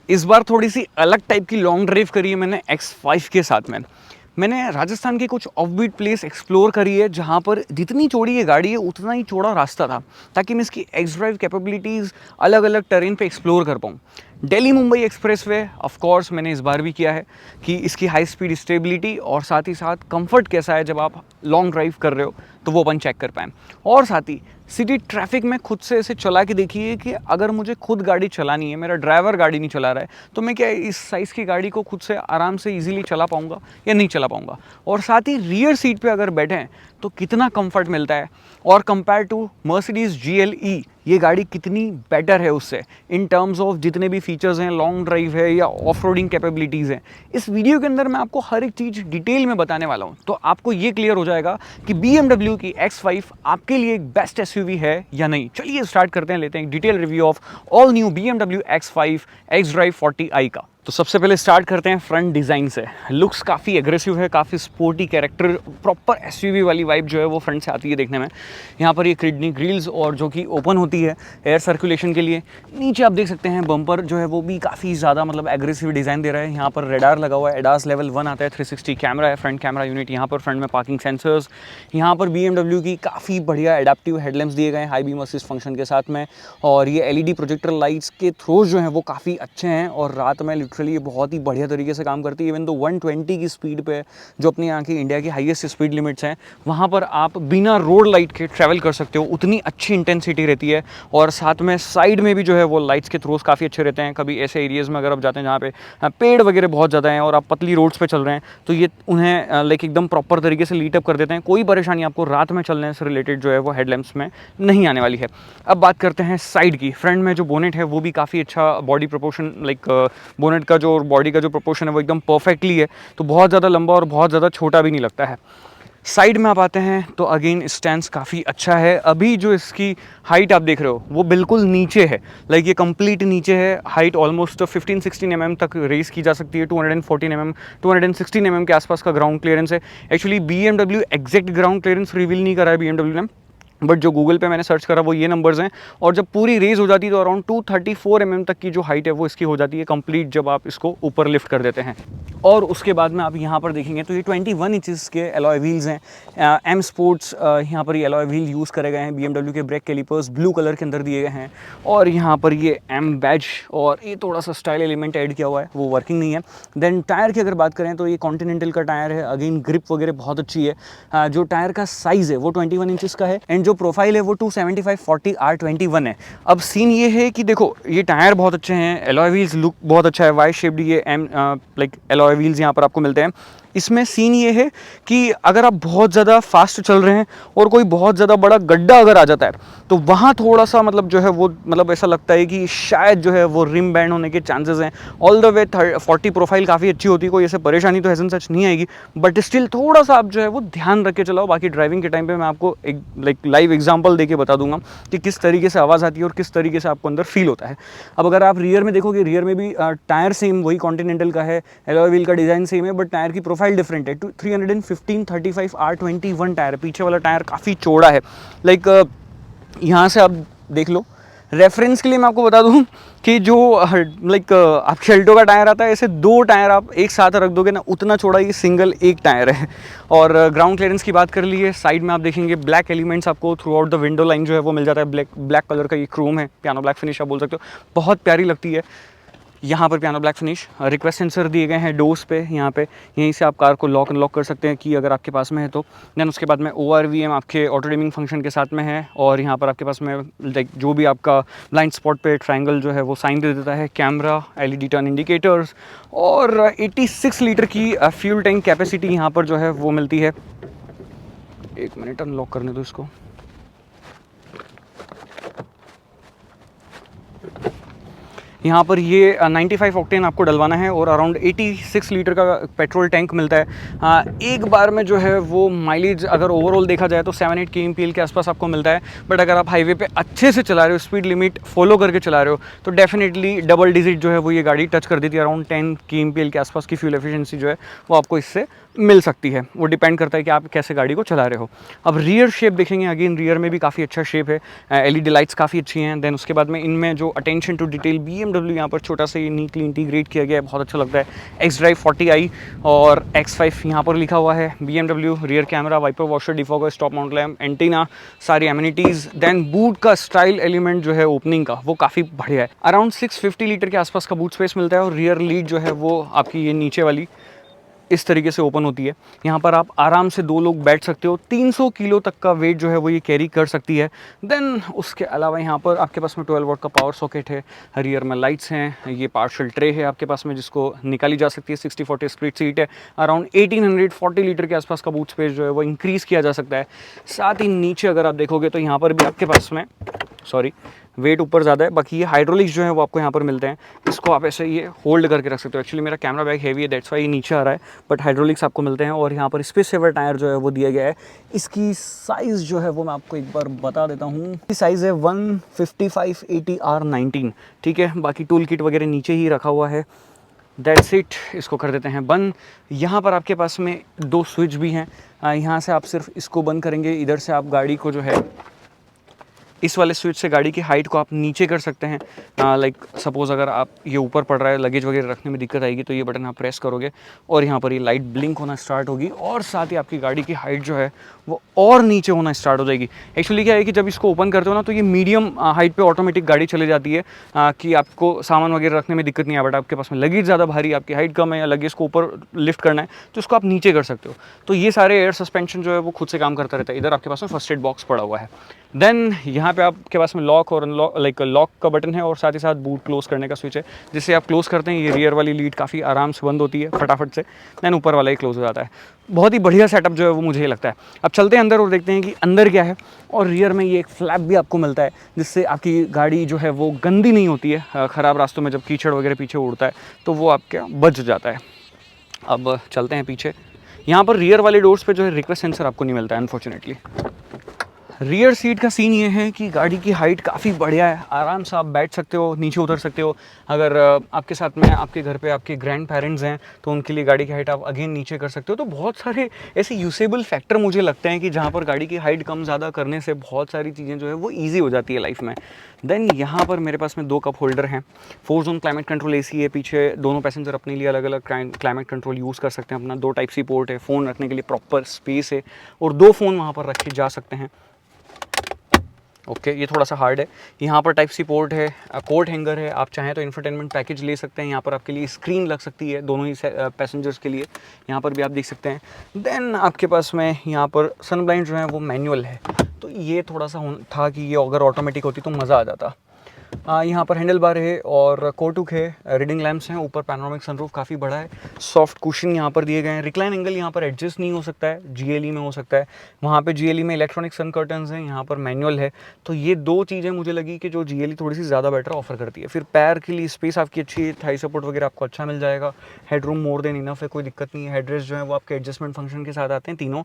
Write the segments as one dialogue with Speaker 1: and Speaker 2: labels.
Speaker 1: इस बार थोड़ी सी अलग टाइप की लॉन्ग ड्राइव करी है मैंने X5 के साथ में। मैंने राजस्थान के कुछ ऑफबीट प्लेस एक्सप्लोर करी है जहाँ पर जितनी चौड़ी ये गाड़ी है उतना ही चौड़ा रास्ता था, ताकि मैं इसकी एक्स ड्राइव कैपेबिलिटीज़ अलग अलग टेरेन पे एक्सप्लोर कर पाऊँ। Delhi Mumbai expressway of course मैंने इस बार भी किया है कि इसकी हाई स्पीड स्टेबिलिटी और साथ ही साथ कंफर्ट कैसा है जब आप लॉन्ग ड्राइव कर रहे हो, तो वो अपन चेक कर पाएँ। और साथ ही सिटी ट्रैफिक में खुद से ऐसे चला के देखिए कि अगर मुझे खुद गाड़ी चलानी है, मेरा ड्राइवर गाड़ी नहीं चला रहा है, तो मैं क्या इस साइज़ की गाड़ी को खुद से आराम से इजीली चला पाऊंगा या नहीं चला पाऊंगा। और साथ ही रियर सीट पे अगर बैठें तो कितना कंफर्ट मिलता है, और कंपेयर टू मर्सिडीज़ GLE ये गाड़ी कितनी बेटर है उससे इन टर्म्स ऑफ जितने भी फीचर्स हैं, लॉन्ग ड्राइव है या ऑफ रोडिंग कैपेबिलिटीज़ हैं। इस वीडियो के अंदर मैं आपको हर एक चीज़ डिटेल में बताने वाला हूँ, तो आपको ये क्लियर हो जाएगा कि BMW की X5 आपके लिए एक बेस्ट SUV है या नहीं। चलिए स्टार्ट करते हैं, लेते हैं detail review of all new BMW X5 xDrive 40i का। तो सबसे पहले स्टार्ट करते हैं फ्रंट डिज़ाइन से। लुक्स काफ़ी एग्रेसिव है, काफ़ी स्पोर्टी कैरेक्टर, प्रॉपर SUV वाली वाइब जो है वो फ्रंट से आती है देखने में। यहाँ पर ये किडनी ग्रिल्स और जो कि ओपन होती है एयर सर्कुलेशन के लिए। नीचे आप देख सकते हैं बम्पर जो है वो भी काफ़ी ज़्यादा मतलब एग्रेसिव डिज़ाइन दे रहा है। यहाँ पर रेडार लगा हुआ है, एडास लेवल 1 आता है, 360 कैमरा है, फ्रंट कैमरा यूनिट, यहाँ पर फ्रंट में पार्किंग सेंसर्स। यहाँ पर BMW की काफ़ी बढ़िया एडाप्टिव हेडलैम्प्स दिए गए हैं हाई बीम असिस्ट फंक्शन के साथ में, और ये LED प्रोजेक्टर लाइट्स के थ्रोज जो हैं वो काफ़ी अच्छे हैं और रात में लिटरली ये बहुत ही बढ़िया तरीके से काम करती है। इवन तो 120 की स्पीड पे, जो अपनी यहाँ की इंडिया की हाईएस्ट स्पीड लिमिट्स हैं, वहाँ पर आप बिना रोड लाइट के ट्रैवल कर सकते हो, उतनी अच्छी इंटेंसिटी रहती है। और साथ में साइड में भी जो है वो लाइट्स के थ्रोज काफ़ी अच्छे रहते हैं। कभी ऐसे एरियाज़ में अगर आप जाते हैं जहाँ पे पेड़ वगैरह बहुत ज़्यादा हैं और आप पतली रोड्स पे चल रहे हैं, तो ये उन्हें लाइक एकदम प्रॉपर तरीके से लीट अप कर देते हैं। कोई परेशानी आपको रात में चलने से रिलेटेड जो है वो हेडलैम्प्स में नहीं आने वाली है। अब बात करते हैं साइड की। फ्रंट में जो बोनेट है वो भी काफ़ी अच्छा बॉडी प्रोपोर्शन, लाइक बोनेट का जो बॉडी का जो प्रोपोर्शन है वो एकदम परफेक्टली है, तो बहुत ज़्यादा लंबा और बहुत ज़्यादा छोटा भी नहीं लगता है। साइड में आप आते हैं तो अगेन स्टैंस काफ़ी अच्छा है। अभी जो इसकी हाइट आप देख रहे हो वो बिल्कुल नीचे है, लाइक ये कंप्लीट नीचे है। हाइट ऑलमोस्ट 15-16 mm तक रेस की जा सकती है। 214 mm 216 mm के आसपास का ग्राउंड क्लियरेंस है। Actually BMW exact ground clearance reveal नहीं करा है BMW ने, बट जो गूगल पे मैंने सर्च करा वो ये नंबर्स हैं। और जब पूरी रेस हो जाती है तो अराउंड 234 mm तक की जो हाइट है वो इसकी हो जाती है कंप्लीट, जब आप इसको ऊपर लिफ्ट कर देते हैं। और उसके बाद में आप यहाँ पर देखेंगे तो ये 21 इंचेस के एलॉय व्हील्स हैं। M स्पोर्ट्स यहाँ पर ये एलॉय व्हील यूज़ करे गए हैं। BMW के ब्रेक कैलिपर्स ब्लू कलर के अंदर दिए गए हैं, और यहाँ पर ये M बैज और ये थोड़ा सा स्टाइल एलिमेंट ऐड किया हुआ है, वो वर्किंग नहीं है। देन टायर की अगर बात करें तो ये कॉन्टिनेंटल का टायर है। अगेन ग्रिप वगैरह बहुत अच्छी है। जो टायर का साइज़ है वो 21 इंचेस का है, एंड जो प्रोफाइल है वो 275/40 R21 है। अब सीन ये है कि देखो ये टायर बहुत अच्छे हैं, एलॉय व्हील्स लुक बहुत अच्छा है, वाई शेप्ड ये लाइक एलॉय व्हील्स यहाँ पर आपको मिलते हैं। इसमें सीन ये है कि अगर आप बहुत ज़्यादा फास्ट चल रहे हैं और कोई बहुत ज़्यादा बड़ा गड्ढा अगर आ जाता है, तो वहाँ थोड़ा सा मतलब जो है वो मतलब ऐसा लगता है कि शायद जो है वो रिम बैंड होने के चांसेस हैं। ऑल द वे 40 प्रोफाइल काफ़ी अच्छी होती है, कोई ऐसे परेशानी तो ऐसा सच नहीं आएगी, बट स्टिल थोड़ा सा आप जो है वो ध्यान रख के चलाओ। बाकी ड्राइविंग के टाइम पे मैं आपको एक लाइक लाइव एग्जांपल देके बता दूंगा कि किस तरीके से आवाज़ आती है और किस तरीके से आपको अंदर फील होता है। अब अगर आप रियर में देखोगे, रियर में भी टायर सेम वही कॉन्टिनेंटल का है, एलॉय व्हील का डिज़ाइन सेम है, बट टायर की प्रोफाइल डिफरेंट है। 315/35 R21 टायर है। पीछे वाला टायर काफ़ी चौड़ा है, लाइक यहाँ से आप देख लो। रेफरेंस के लिए मैं आपको बता दूं कि जो लाइक आपके अल्टो का टायर आता है, ऐसे 2 टायर आप एक साथ रख दोगे ना, उतना चौड़ा ये सिंगल एक टायर है। और ग्राउंड क्लियरेंस की बात कर लीजिए, साइड में आप देखेंगे ब्लैक एलिमेंट्स आपको through out the window line जो है वो मिल जाता है। ब्लैक कलर का ये क्रोम है, पियानो ब्लैक फिनिश आप बोल सकते हो, बहुत प्यारी लगती है। यहाँ पर piano black finish, request sensor दिए गए हैं डोर्स पे, यहाँ पे यहीं से आप कार को लॉक अनलॉक कर सकते हैं की अगर आपके पास में है तो। देन उसके बाद में ORVM आपके ऑटो डिमिंग फंक्शन के साथ में है, और यहाँ पर आपके पास में लाइक जो भी आपका ब्लाइंड स्पॉट पे ट्रायंगल जो है वो साइन दे देता है। कैमरा, LED टर्न इंडिकेटर्स, और 86 लीटर की फ्यूल टैंक कैपेसिटी यहाँ पर जो है वो मिलती है। 1 मिनट अनलॉक करने दो इसको। यहाँ पर ये 95 ऑक्टेन आपको डलवाना है और अराउंड 86 लीटर का पेट्रोल टैंक मिलता है। एक बार में जो है वो माइलेज अगर ओवरऑल देखा जाए तो 7-8 kmpl के आसपास आपको मिलता है। बट अगर आप हाईवे पे अच्छे से चला रहे हो, स्पीड लिमिट फॉलो करके चला रहे हो, तो डेफिनेटली डबल डिजिट जो है वो ये गाड़ी टच कर देती है। अराउंड 10 kmpl के आसपास की फ्यूल एफिशिएंसी जो है वो आपको इससे मिल सकती है, वो डिपेंड करता है कि आप कैसे गाड़ी को चला रहे हो। अब रियर शेप देखेंगे, अगेन रियर में भी काफ़ी अच्छा शेप है, एलईडी लाइट्स काफ़ी अच्छी हैं। देन उसके बाद में इनमें जो अटेंशन टू डिटेल BMW यहाँ पर छोटा सा ये नीटली इंटीग्रेट किया गया है, बहुत अच्छा लगता है। xDrive 40i और X5 यहाँ पर लिखा हुआ है। BMW rear camera, wiper washer, defogger, stop mount lamp, antenna, सारी एमिनिटीज़। देन बूट का स्टाइल एलिमेंट जो है ओपनिंग का वो काफ़ी बढ़िया है। अराउंड 650 लीटर के आसपास का बूट स्पेस मिलता है और रियर लीड जो है वो आपकी ये नीचे वाली इस तरीके से ओपन होती है। यहाँ पर आप आराम से 2 लोग बैठ सकते हो। 300 किलो तक का वेट जो है वो ये कैरी कर सकती है। देन उसके अलावा यहाँ पर आपके पास में 12 वोल्ट का पावर सॉकेट है, रियर में लाइट्स हैं, ये पार्शल ट्रे है आपके पास में जिसको निकाली जा सकती है। 60-40 स्प्लिट सीट है। अराउंड 1840 लीटर के आसपास का बूट स्पेस जो है वो इंक्रीज़ किया जा सकता है। साथ ही नीचे अगर आप देखोगे तो यहाँ पर भी आपके पास में वेट ऊपर ज़्यादा है, बाकी ये हाइड्रोलिक्स जो है वो आपको यहाँ पर मिलते हैं। इसको आप ऐसे ये होल्ड करके रख सकते हो। एक्चुअली मेरा कैमरा बैग हैवी है, दैट्स वाई ये नीचे आ रहा है, बट हाइड्रोलिक्स आपको मिलते हैं। और यहाँ पर स्पेस सेवर टायर जो है वो दिया गया है। इसकी साइज़ जो है वो मैं आपको एक बार बता देता हूँ। इसकी साइज़ है 155/80R19, ठीक है। बाकी टूल किट वगैरह नीचे ही रखा हुआ है। That's it. इसको कर देते हैं बंद। यहाँ पर आपके पास में 2 स्विच भी हैं। यहाँ से आप सिर्फ इसको बंद करेंगे, इधर से आप गाड़ी को जो है इस वाले स्विच से गाड़ी की हाइट को आप नीचे कर सकते हैं। लाइक सपोज़ अगर आप ये ऊपर पड़ रहा है, लगेज वगैरह रखने में दिक्कत आएगी, तो ये बटन आप प्रेस करोगे और यहाँ पर ये लाइट ब्लिंक होना स्टार्ट होगी और साथ ही आपकी गाड़ी की हाइट जो है वो और नीचे होना स्टार्ट हो जाएगी। एक्चुअली क्या है कि जब इसको ओपन करते हो ना तो ये मीडियम हाइट पे ऑटोमेटिक गाड़ी चले जाती है कि आपको सामान वगैरह रखने में दिक्कत नहीं है। बट आपके पास में लगेज ज़्यादा भारी, आपकी हाइट कम है या लगेज को ऊपर लिफ्ट करना है तो इसको आप नीचे कर सकते हो। तो ये सारे एयर सस्पेंशन जो है वो खुद से काम करता रहता है। इधर आपके पास में फर्स्ट एड बॉक्स पड़ा हुआ है। देन यहाँ पे आपके पास में लॉक और अनलॉक, लाइक लॉक का बटन है और साथ ही साथ बूट क्लोज करने का स्विच है। जिससे आप क्लोज करते हैं ये रियर वाली लीड काफ़ी आराम से बंद होती है फटाफट से। देन ऊपर वाला ही क्लोज हो जाता है। बहुत ही बढ़िया सेटअप जो है वो मुझे लगता है। अब चलते हैं अंदर और देखते हैं कि अंदर क्या है। और रियर में ये एक फ्लैप भी आपको मिलता है जिससे आपकी गाड़ी जो है वो गंदी नहीं होती है। ख़राब रास्तों में जब कीचड़ वगैरह पीछे उड़ता है तो वो आपके बच जाता है। अब चलते हैं पीछे। यहाँ पर रियर वाले डोर्स पे जो है रिक्वेस्ट सेंसर आपको नहीं मिलता है अनफॉर्चुनेटली। रियर सीट का सीन ये है कि गाड़ी की हाइट काफ़ी बढ़िया है, आराम से आप बैठ सकते हो, नीचे उतर सकते हो। अगर आपके साथ में आपके घर पे आपके ग्रैंड पेरेंट्स हैं तो उनके लिए गाड़ी की हाइट आप अगेन नीचे कर सकते हो। तो बहुत सारे ऐसे यूसेबल फैक्टर मुझे लगते हैं कि जहाँ पर गाड़ी की हाइट कम ज़्यादा करने से बहुत सारी चीज़ें जो है वो ईजी हो जाती है लाइफ में। देन यहाँ पर मेरे पास में 2 कप होल्डर हैं। 4 जोन क्लाइमेट कंट्रोल AC है पीछे। दोनों पैसेंजर अपने लिए अलग अलग क्लाइमेट कंट्रोल यूज़ कर सकते हैं अपना। 2 टाइप C पोर्ट है, फ़ोन रखने के लिए प्रॉपर स्पेस है और 2 फ़ोन वहाँ पर रखे जा सकते हैं। ओके ये थोड़ा सा हार्ड है। यहाँ पर टाइप C पोर्ट है, कोट हैंगर है। आप चाहें तो इंफरटेनमेंट पैकेज ले सकते हैं। यहाँ पर आपके लिए स्क्रीन लग सकती है दोनों ही पैसेंजर्स के लिए। यहाँ पर भी आप देख सकते हैं। देन आपके पास में यहाँ पर सन ब्लाइंड जो है वो मैनुअल है, तो ये थोड़ा सा था कि ये अगर ऑटोमेटिक होती तो मज़ा आ जाता। यहाँ पर हैंडल बार है और कोटुक है, रीडिंग लैंप्स हैं, ऊपर पैनोरामिक सनरूफ काफ़ी बड़ा है, सॉफ्ट कुशन यहाँ पर दिए गए हैं। रिक्लाइन एंगल यहाँ पर एडजस्ट नहीं हो सकता है, GLE में हो सकता है। वहाँ पे GLE में इलेक्ट्रॉनिक सन कर्टन्स हैं, यहाँ पर मैनुअल है। तो ये 2 चीज़ें मुझे लगी कि जो GLE थोड़ी सी ज़्यादा बेटर ऑफर करती है। फिर पैर के लिए स्पेस आपकी अच्छी है, थाई सपोर्ट वगैरह आपको अच्छा मिल जाएगा। हेडरूम मोर देन इनफ है, कोई दिक्कत नहीं है। हेडरेस्ट जो है वो आपके एडजस्टमेंट फंक्शन के साथ आते हैं तीनों।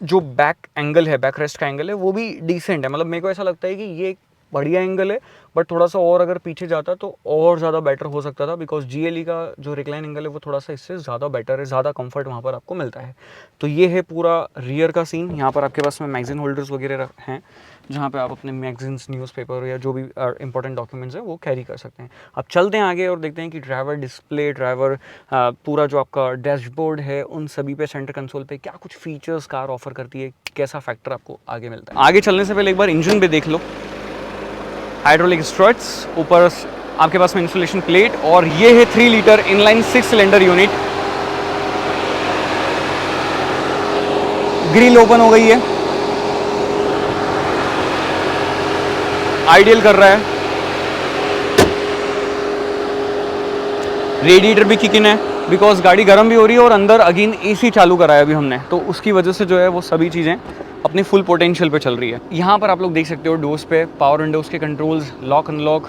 Speaker 1: जो बैक एंगल है, बैक रेस्ट का एंगल है वो भी डिसेंट है। मतलब मेरे को ऐसा लगता है कि ये बढ़िया एंगल है, बट थोड़ा सा और अगर पीछे जाता तो और ज़्यादा बेटर हो सकता था, बिकॉज GLE का जो रिक्लाइन एंगल है वो थोड़ा सा इससे ज़्यादा बेटर है, ज़्यादा कंफर्ट वहाँ पर आपको मिलता है। तो ये है पूरा रियर का सीन। यहाँ पर आपके पास में मैगजीन होल्डर्स वगैरह हैं जहाँ पे आप अपने मैगजीन्स, न्यूज़पेपर या जो भी इंपॉर्टेंट डॉक्यूमेंट्स हैं वो कैरी कर सकते हैं। अब चलते हैं आगे और देखते हैं कि ड्राइवर डिस्प्ले, ड्राइवर पूरा जो आपका डैशबोर्ड है उन सभी पे, सेंटर कंसोल पे क्या कुछ फीचर्स कार ऑफर करती है, कैसा फैक्टर आपको आगे मिलता है। आगे चलने से पहले एक बार इंजन पे देख लो। हाइड्रोलिक स्ट्रट्स, ऊपर आपके पास में इंसुलेशन प्लेट और ये है 3 litre inline 6 cylinder unit. Grill open हो गई है, आइडियल कर रहा है। रेडिएटर भी किक इन है बिकॉज गाड़ी गर्म भी हो रही है और अंदर अगेन AC चालू कराया अभी हमने, तो उसकी वजह से जो है वो सभी चीज़ें अपने फुल पोटेंशियल पे चल रही है। यहाँ पर आप लोग देख सकते हो डोर्स पे पावर विंडोज़ के controls, lock unlock,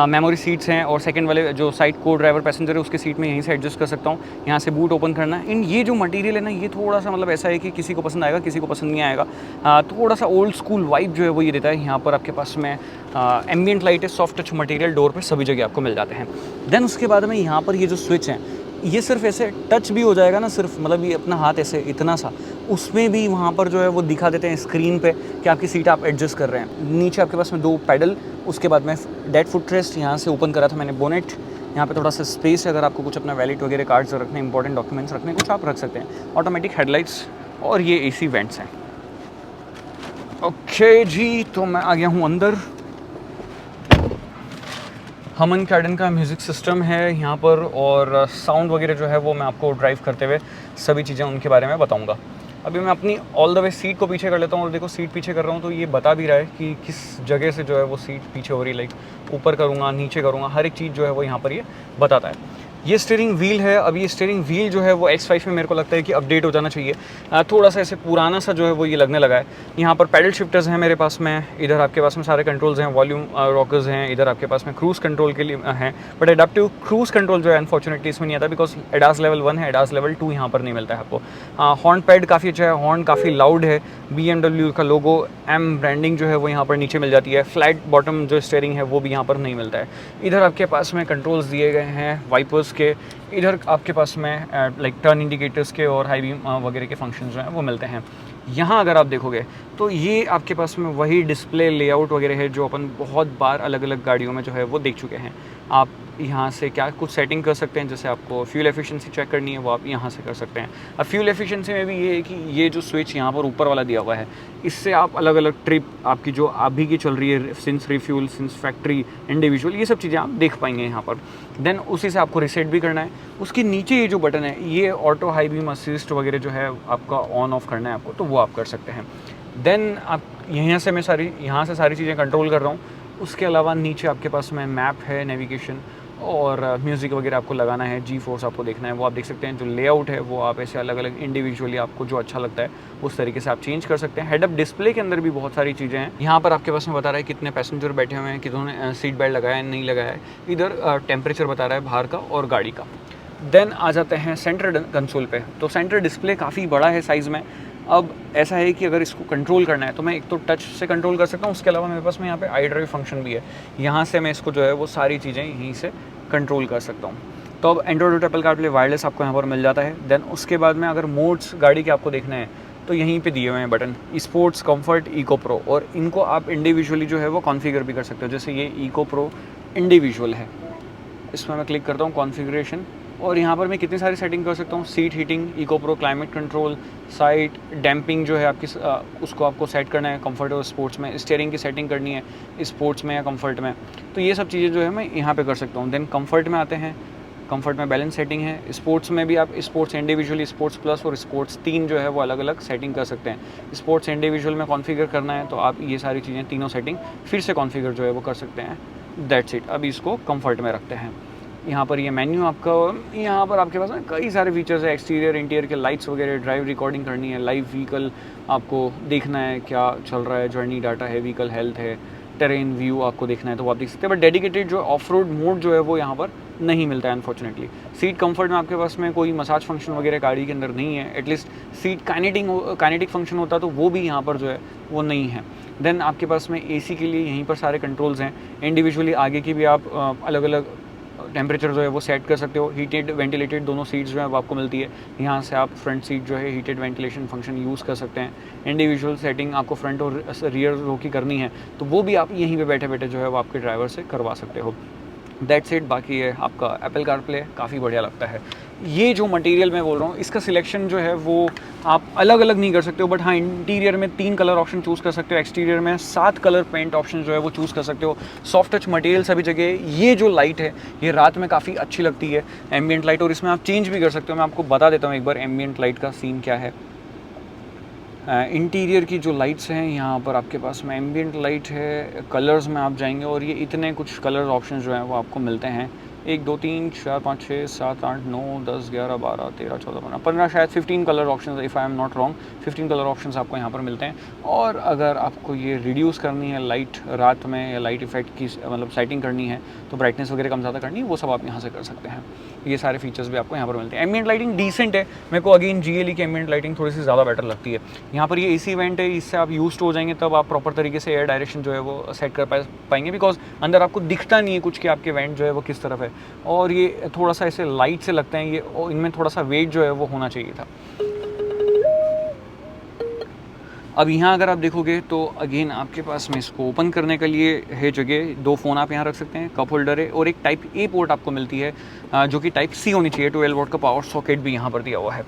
Speaker 1: memory seats हैं और सेकंड वाले जो साइड को ड्राइवर पैसेंजर है उसके सीट में यहीं से एडजस्ट कर सकता हूँ। यहाँ से बूट ओपन करना है। इन ये जो मटेरियल है ना ये थोड़ा सा मतलब ऐसा है कि किसी को पसंद आएगा, किसी को पसंद नहीं आएगा। थोड़ा सा ओल्ड स्कूल वाइब जो है वो ये देता है। यहाँ पर आपके पास में एम्बियंट लाइट है, सॉफ्ट टच मटेरियल डोर पे सभी जगह आपको मिल जाते हैं। देन उसके बाद में यहाँ पर ये जो स्विच हैं ये सिर्फ ऐसे टच भी हो जाएगा ना, सिर्फ मतलब ये अपना हाथ ऐसे इतना सा, उसमें भी वहाँ पर जो है वो दिखा देते हैं स्क्रीन पे कि आपकी सीट आप एडजस्ट कर रहे हैं। नीचे आपके पास में 2 पैडल, उसके बाद में डेड फुट रेस्ट यहाँ से ओपन करा था मैंने बोनेट। यहाँ पे थोड़ा सा स्पेस है, अगर आपको कुछ अपना वैलेट वगैरह कार्ड्स रखने, इंपॉर्टेंट डॉक्यूमेंट्स रखने, कुछ आप रख सकते हैं। ऑटोमेटिक हेडलाइट्स और ये AC वेंट्स हैं। ओके जी, तो मैं आ गया हूँ अंदर। हमन कैडन का म्यूज़िक सिस्टम है यहाँ पर, और साउंड वगैरह जो है वो मैं आपको ड्राइव करते हुए सभी चीज़ें उनके बारे में बताऊँगा। अभी मैं अपनी ऑल द वे सीट को पीछे कर लेता हूँ, और देखो सीट पीछे कर रहा हूँ तो ये बता भी रहा है कि किस जगह से जो है वो सीट पीछे हो रही है। लाइक ऊपर करूँगा, नीचे करूँगा, हर एक चीज़ जो है वो यहाँ पर ये बताता है। ये स्टीयरिंग व्हील है। अब ये स्टीयरिंग व्हील जो है वो X5 में मेरे को लगता है कि अपडेट हो जाना चाहिए। थोड़ा सा ऐसे पुराना सा जो है वो ये लगने लगा है। यहाँ पर पैडल शिफ्टर्स हैं मेरे पास में, इधर आपके पास में सारे कंट्रोल्स हैं, वॉल्यूम रॉकर्स हैं, इधर आपके पास में क्रूज़ कंट्रोल के लिए हैं। बट एडाप्टिव क्रूज़ कंट्रोल जो है अनफॉर्चुनेटली इसमें नहीं आता, बिकॉज एडास लेवल 1 है, एडास लेवल 2 यहाँ पर नहीं मिलता है आपको। हॉर्न पैड काफ़ी अच्छा है, हॉर्न काफ़ी लाउड है। BMW का लोगो M ब्रांडिंग जो है वो यहाँ पर नीचे मिल जाती है। फ्लैट बॉटम जो स्टीयरिंग है वो भी यहाँ पर नहीं मिलता है। इधर आपके पास में कंट्रोल्स दिए गए हैं वाइपर्स के। इधर आपके पास में लाइक टर्न इंडिकेटर्स के और हाई बीम वगैरह के फंक्शंस जो हैं वो मिलते हैं। यहाँ अगर आप देखोगे तो ये आपके पास में वही डिस्प्ले लेआउट वगैरह है जो अपन बहुत बार अलग अलग गाड़ियों में जो है वो देख चुके हैं। आप यहाँ से क्या कुछ सेटिंग कर सकते हैं, जैसे आपको फ्यूल एफिशिएंसी चेक करनी है वो आप यहाँ से कर सकते हैं। अब फ्यूल एफिशिएंसी में भी ये है कि ये जो स्विच यहाँ पर ऊपर वाला दिया हुआ है, इससे आप अलग अलग ट्रिप आपकी जो अभी की चल रही है, since refuel, since factory, individual, ये सब चीज़ें आप देख पाएंगे यहाँ पर। देन उसी से आपको रिसेट भी करना है। उसके नीचे ये जो बटन है, ये ऑटो हाई बीम असिस्ट वगैरह जो है आपका ऑन ऑफ करना है आपको, तो वो आप कर सकते हैं। देन आप यहाँ से सारी चीज़ें कंट्रोल कर रहा हूँ। उसके अलावा नीचे आपके पास में मैप है, नेविगेशन और म्यूज़िक वगैरह आपको लगाना है, जी फोर्स आपको देखना है, वो आप देख सकते हैं। जो लेआउट है वो आप ऐसे अलग अलग इंडिविजुअली आपको जो अच्छा लगता है उस तरीके से आप चेंज कर सकते हैं। हेड अप डिस्प्ले के अंदर भी बहुत सारी चीज़ें हैं। यहाँ पर आपके पास में बता रहा है कितने पैसेंजर बैठे हुए हैं, कितने सीट बेल्ट लगाया है, नहीं लगाया है। इधर टेम्परेचर बता रहा है बाहर का और गाड़ी का। देन आ जाते हैं सेंटर कंसोल पे। तो सेंटर डिस्प्ले काफ़ी बड़ा है साइज़ में। अब ऐसा है कि अगर इसको कंट्रोल करना है तो मैं एक तो टच से कंट्रोल कर सकता हूँ, उसके अलावा मेरे पास में यहाँ पे आई ड्राइव फंक्शन भी है। यहाँ से मैं इसको जो है वो सारी चीज़ें यहीं से कंट्रोल कर सकता हूँ। तो अब एंड्रॉइड और एप्पल कारप्ले वायरलेस आपको यहाँ पर मिल जाता है। देन उसके बाद में अगर मोड्स गाड़ी के आपको देखने हैं तो यहीं पे दिए हुए हैं button, sports, comfort, eco pro, और इनको आप इंडिविजुअली जो है वो कॉन्फ़िगर भी कर सकते हो। जैसे ये इको प्रो इंडिविजुअल है, इसमें मैं क्लिक करता हूँ कॉन्फ़िगरेशन, और यहाँ पर मैं कितनी सारी सेटिंग कर सकता हूँ। Seat heating, eco pro, climate control, site damping जो है आपकी उसको आपको सेट करना है कंफर्ट और स्पोर्ट्स में। स्टीयरिंग की सेटिंग करनी है स्पोर्ट्स में या कंफर्ट में, तो ये सब चीज़ें जो है मैं यहाँ पे कर सकता हूँ। देन कंफर्ट में आते हैं, कंफर्ट में बैलेंस सेटिंग है। स्पोर्ट्स में भी आप स्पोर्ट्स इंडिविजुअली, स्पोर्ट्स प्लस और स्पोर्ट्स 3 जो है वो अलग अलग सेटिंग कर सकते हैं। स्पोर्ट्स इंडिविजुअल में कॉन्फ़िगर करना है तो आप ये सारी चीज़ें तीनों सेटिंग फिर से कॉन्फ़िगर जो है वो कर सकते हैं। That's it. अभी इसको कंफर्ट में रखते हैं। यहाँ पर ये मेन्यू आपका, यहाँ पर आपके पास ना कई सारे फीचर्स है, एक्सटीरियर इंटीरियर के लाइट्स वगैरह, ड्राइव रिकॉर्डिंग करनी है, लाइव व्हीकल आपको देखना है क्या चल रहा है, जर्नी डाटा है, व्हीकल हेल्थ है, टेरेन व्यू आपको देखना है तो वो आप देख सकते हैं। बट डेडिकेटेड जो ऑफ रोड मोड जो है वो यहाँ पर नहीं मिलता है अनफॉर्चुनेटली। सीट कंफर्ट में आपके पास में कोई मसाज फंक्शन वगैरह गाड़ी के अंदर नहीं है। एटलीस्ट सीट काइनेटिक फंक्शन होता तो वो भी यहाँ पर जो है वो नहीं है। देन आपके पास में AC के लिए यहीं पर सारे कंट्रोल्स हैं। इंडिविजुअली आगे की भी आप अलग अलग टेम्परेचर जो है वो सेट कर सकते हो। हीटेड वेंटिलेटेड दोनों सीट्स जो है वो आपको मिलती है। यहाँ से आप फ्रंट सीट जो है हीटेड वेंटिलेशन फंक्शन यूज़ कर सकते हैं। इंडिविजुअल सेटिंग आपको फ्रंट और रियर रो की करनी है तो वो भी आप यहीं पे बैठे बैठे जो है वो आपके ड्राइवर से करवा सकते हो। That's it. बाकी है आपका एप्पल कारप्ले, काफ़ी बढ़िया लगता है। ये जो मटेरियल मैं बोल रहा हूँ इसका सिलेक्शन जो है वो आप अलग अलग नहीं कर सकते हो, बट हाँ इंटीरियर में 3 कलर ऑप्शन चूज़ कर सकते हो, एक्सटीरियर में 7 कलर पेंट ऑप्शन जो है वो चूज़ कर सकते हो। सॉफ्ट टच मटेरियल सभी जगह। ये जो लाइट है ये रात में काफ़ी अच्छी लगती है, एम्बियंट लाइट, और इसमें आप चेंज भी कर सकते हो। मैं आपको बता देता हूँ एक बार एम्बियंट लाइट का सीन क्या है। इंटीरियर की जो लाइट्स हैं यहाँ पर आपके पास में एम्बियंट लाइट है। कलर्स में आप जाएंगे और ये इतने कुछ कलर ऑप्शन जो हैं वो आपको मिलते हैं। 1 2 3 4 5 6 7 8 9 10 11 12 13 14 15 शायद 15 colour option, if I am not wrong 15 colour options आपको यहाँ पर मिलते हैं। और अगर आपको ये रिड्यूस करनी है लाइट रात में या लाइट इफेक्ट की मतलब सेटिंग करनी है तो ब्राइटनेस वगैरह कम ज़्यादा करनी है, वो सब आप यहाँ से कर सकते हैं। ये सारे फीचर्स भी आपको यहाँ पर मिलते हैं। एम्बियंट लाइटिंग डिसेंट है, मेरे को अगेन GLE की एम्बियंट लाइटिंग थोड़ी सी ज़्यादा बेटर लगती है। यहाँ पर ये AC वेंट है, इससे आप यूज हो जाएंगे तब आप प्रॉपर तरीके से एयर डायरेक्शन जो है वो सेट कर पाएंगे, बिकॉज अंदर आपको दिखता नहीं है कुछ कि आपके वेंट जो है वो किस तरफ है। है, और ये थोड़ा सा ऐसे लाइट से लगते हैं ये, और इनमें थोड़ा सा वेट जो है वो होना चाहिए था। अब यहाँ अगर आप देखोगे तो अगेन आपके पास में इसको ओपन करने के लिए है जगह, 2 फ़ोन आप यहाँ रख सकते हैं, कप होल्डर है, और एक टाइप ए पोर्ट आपको मिलती है जो कि टाइप सी होनी चाहिए। 12 वोल्ट का पावर सॉकेट भी यहाँ पर दिया हुआ है।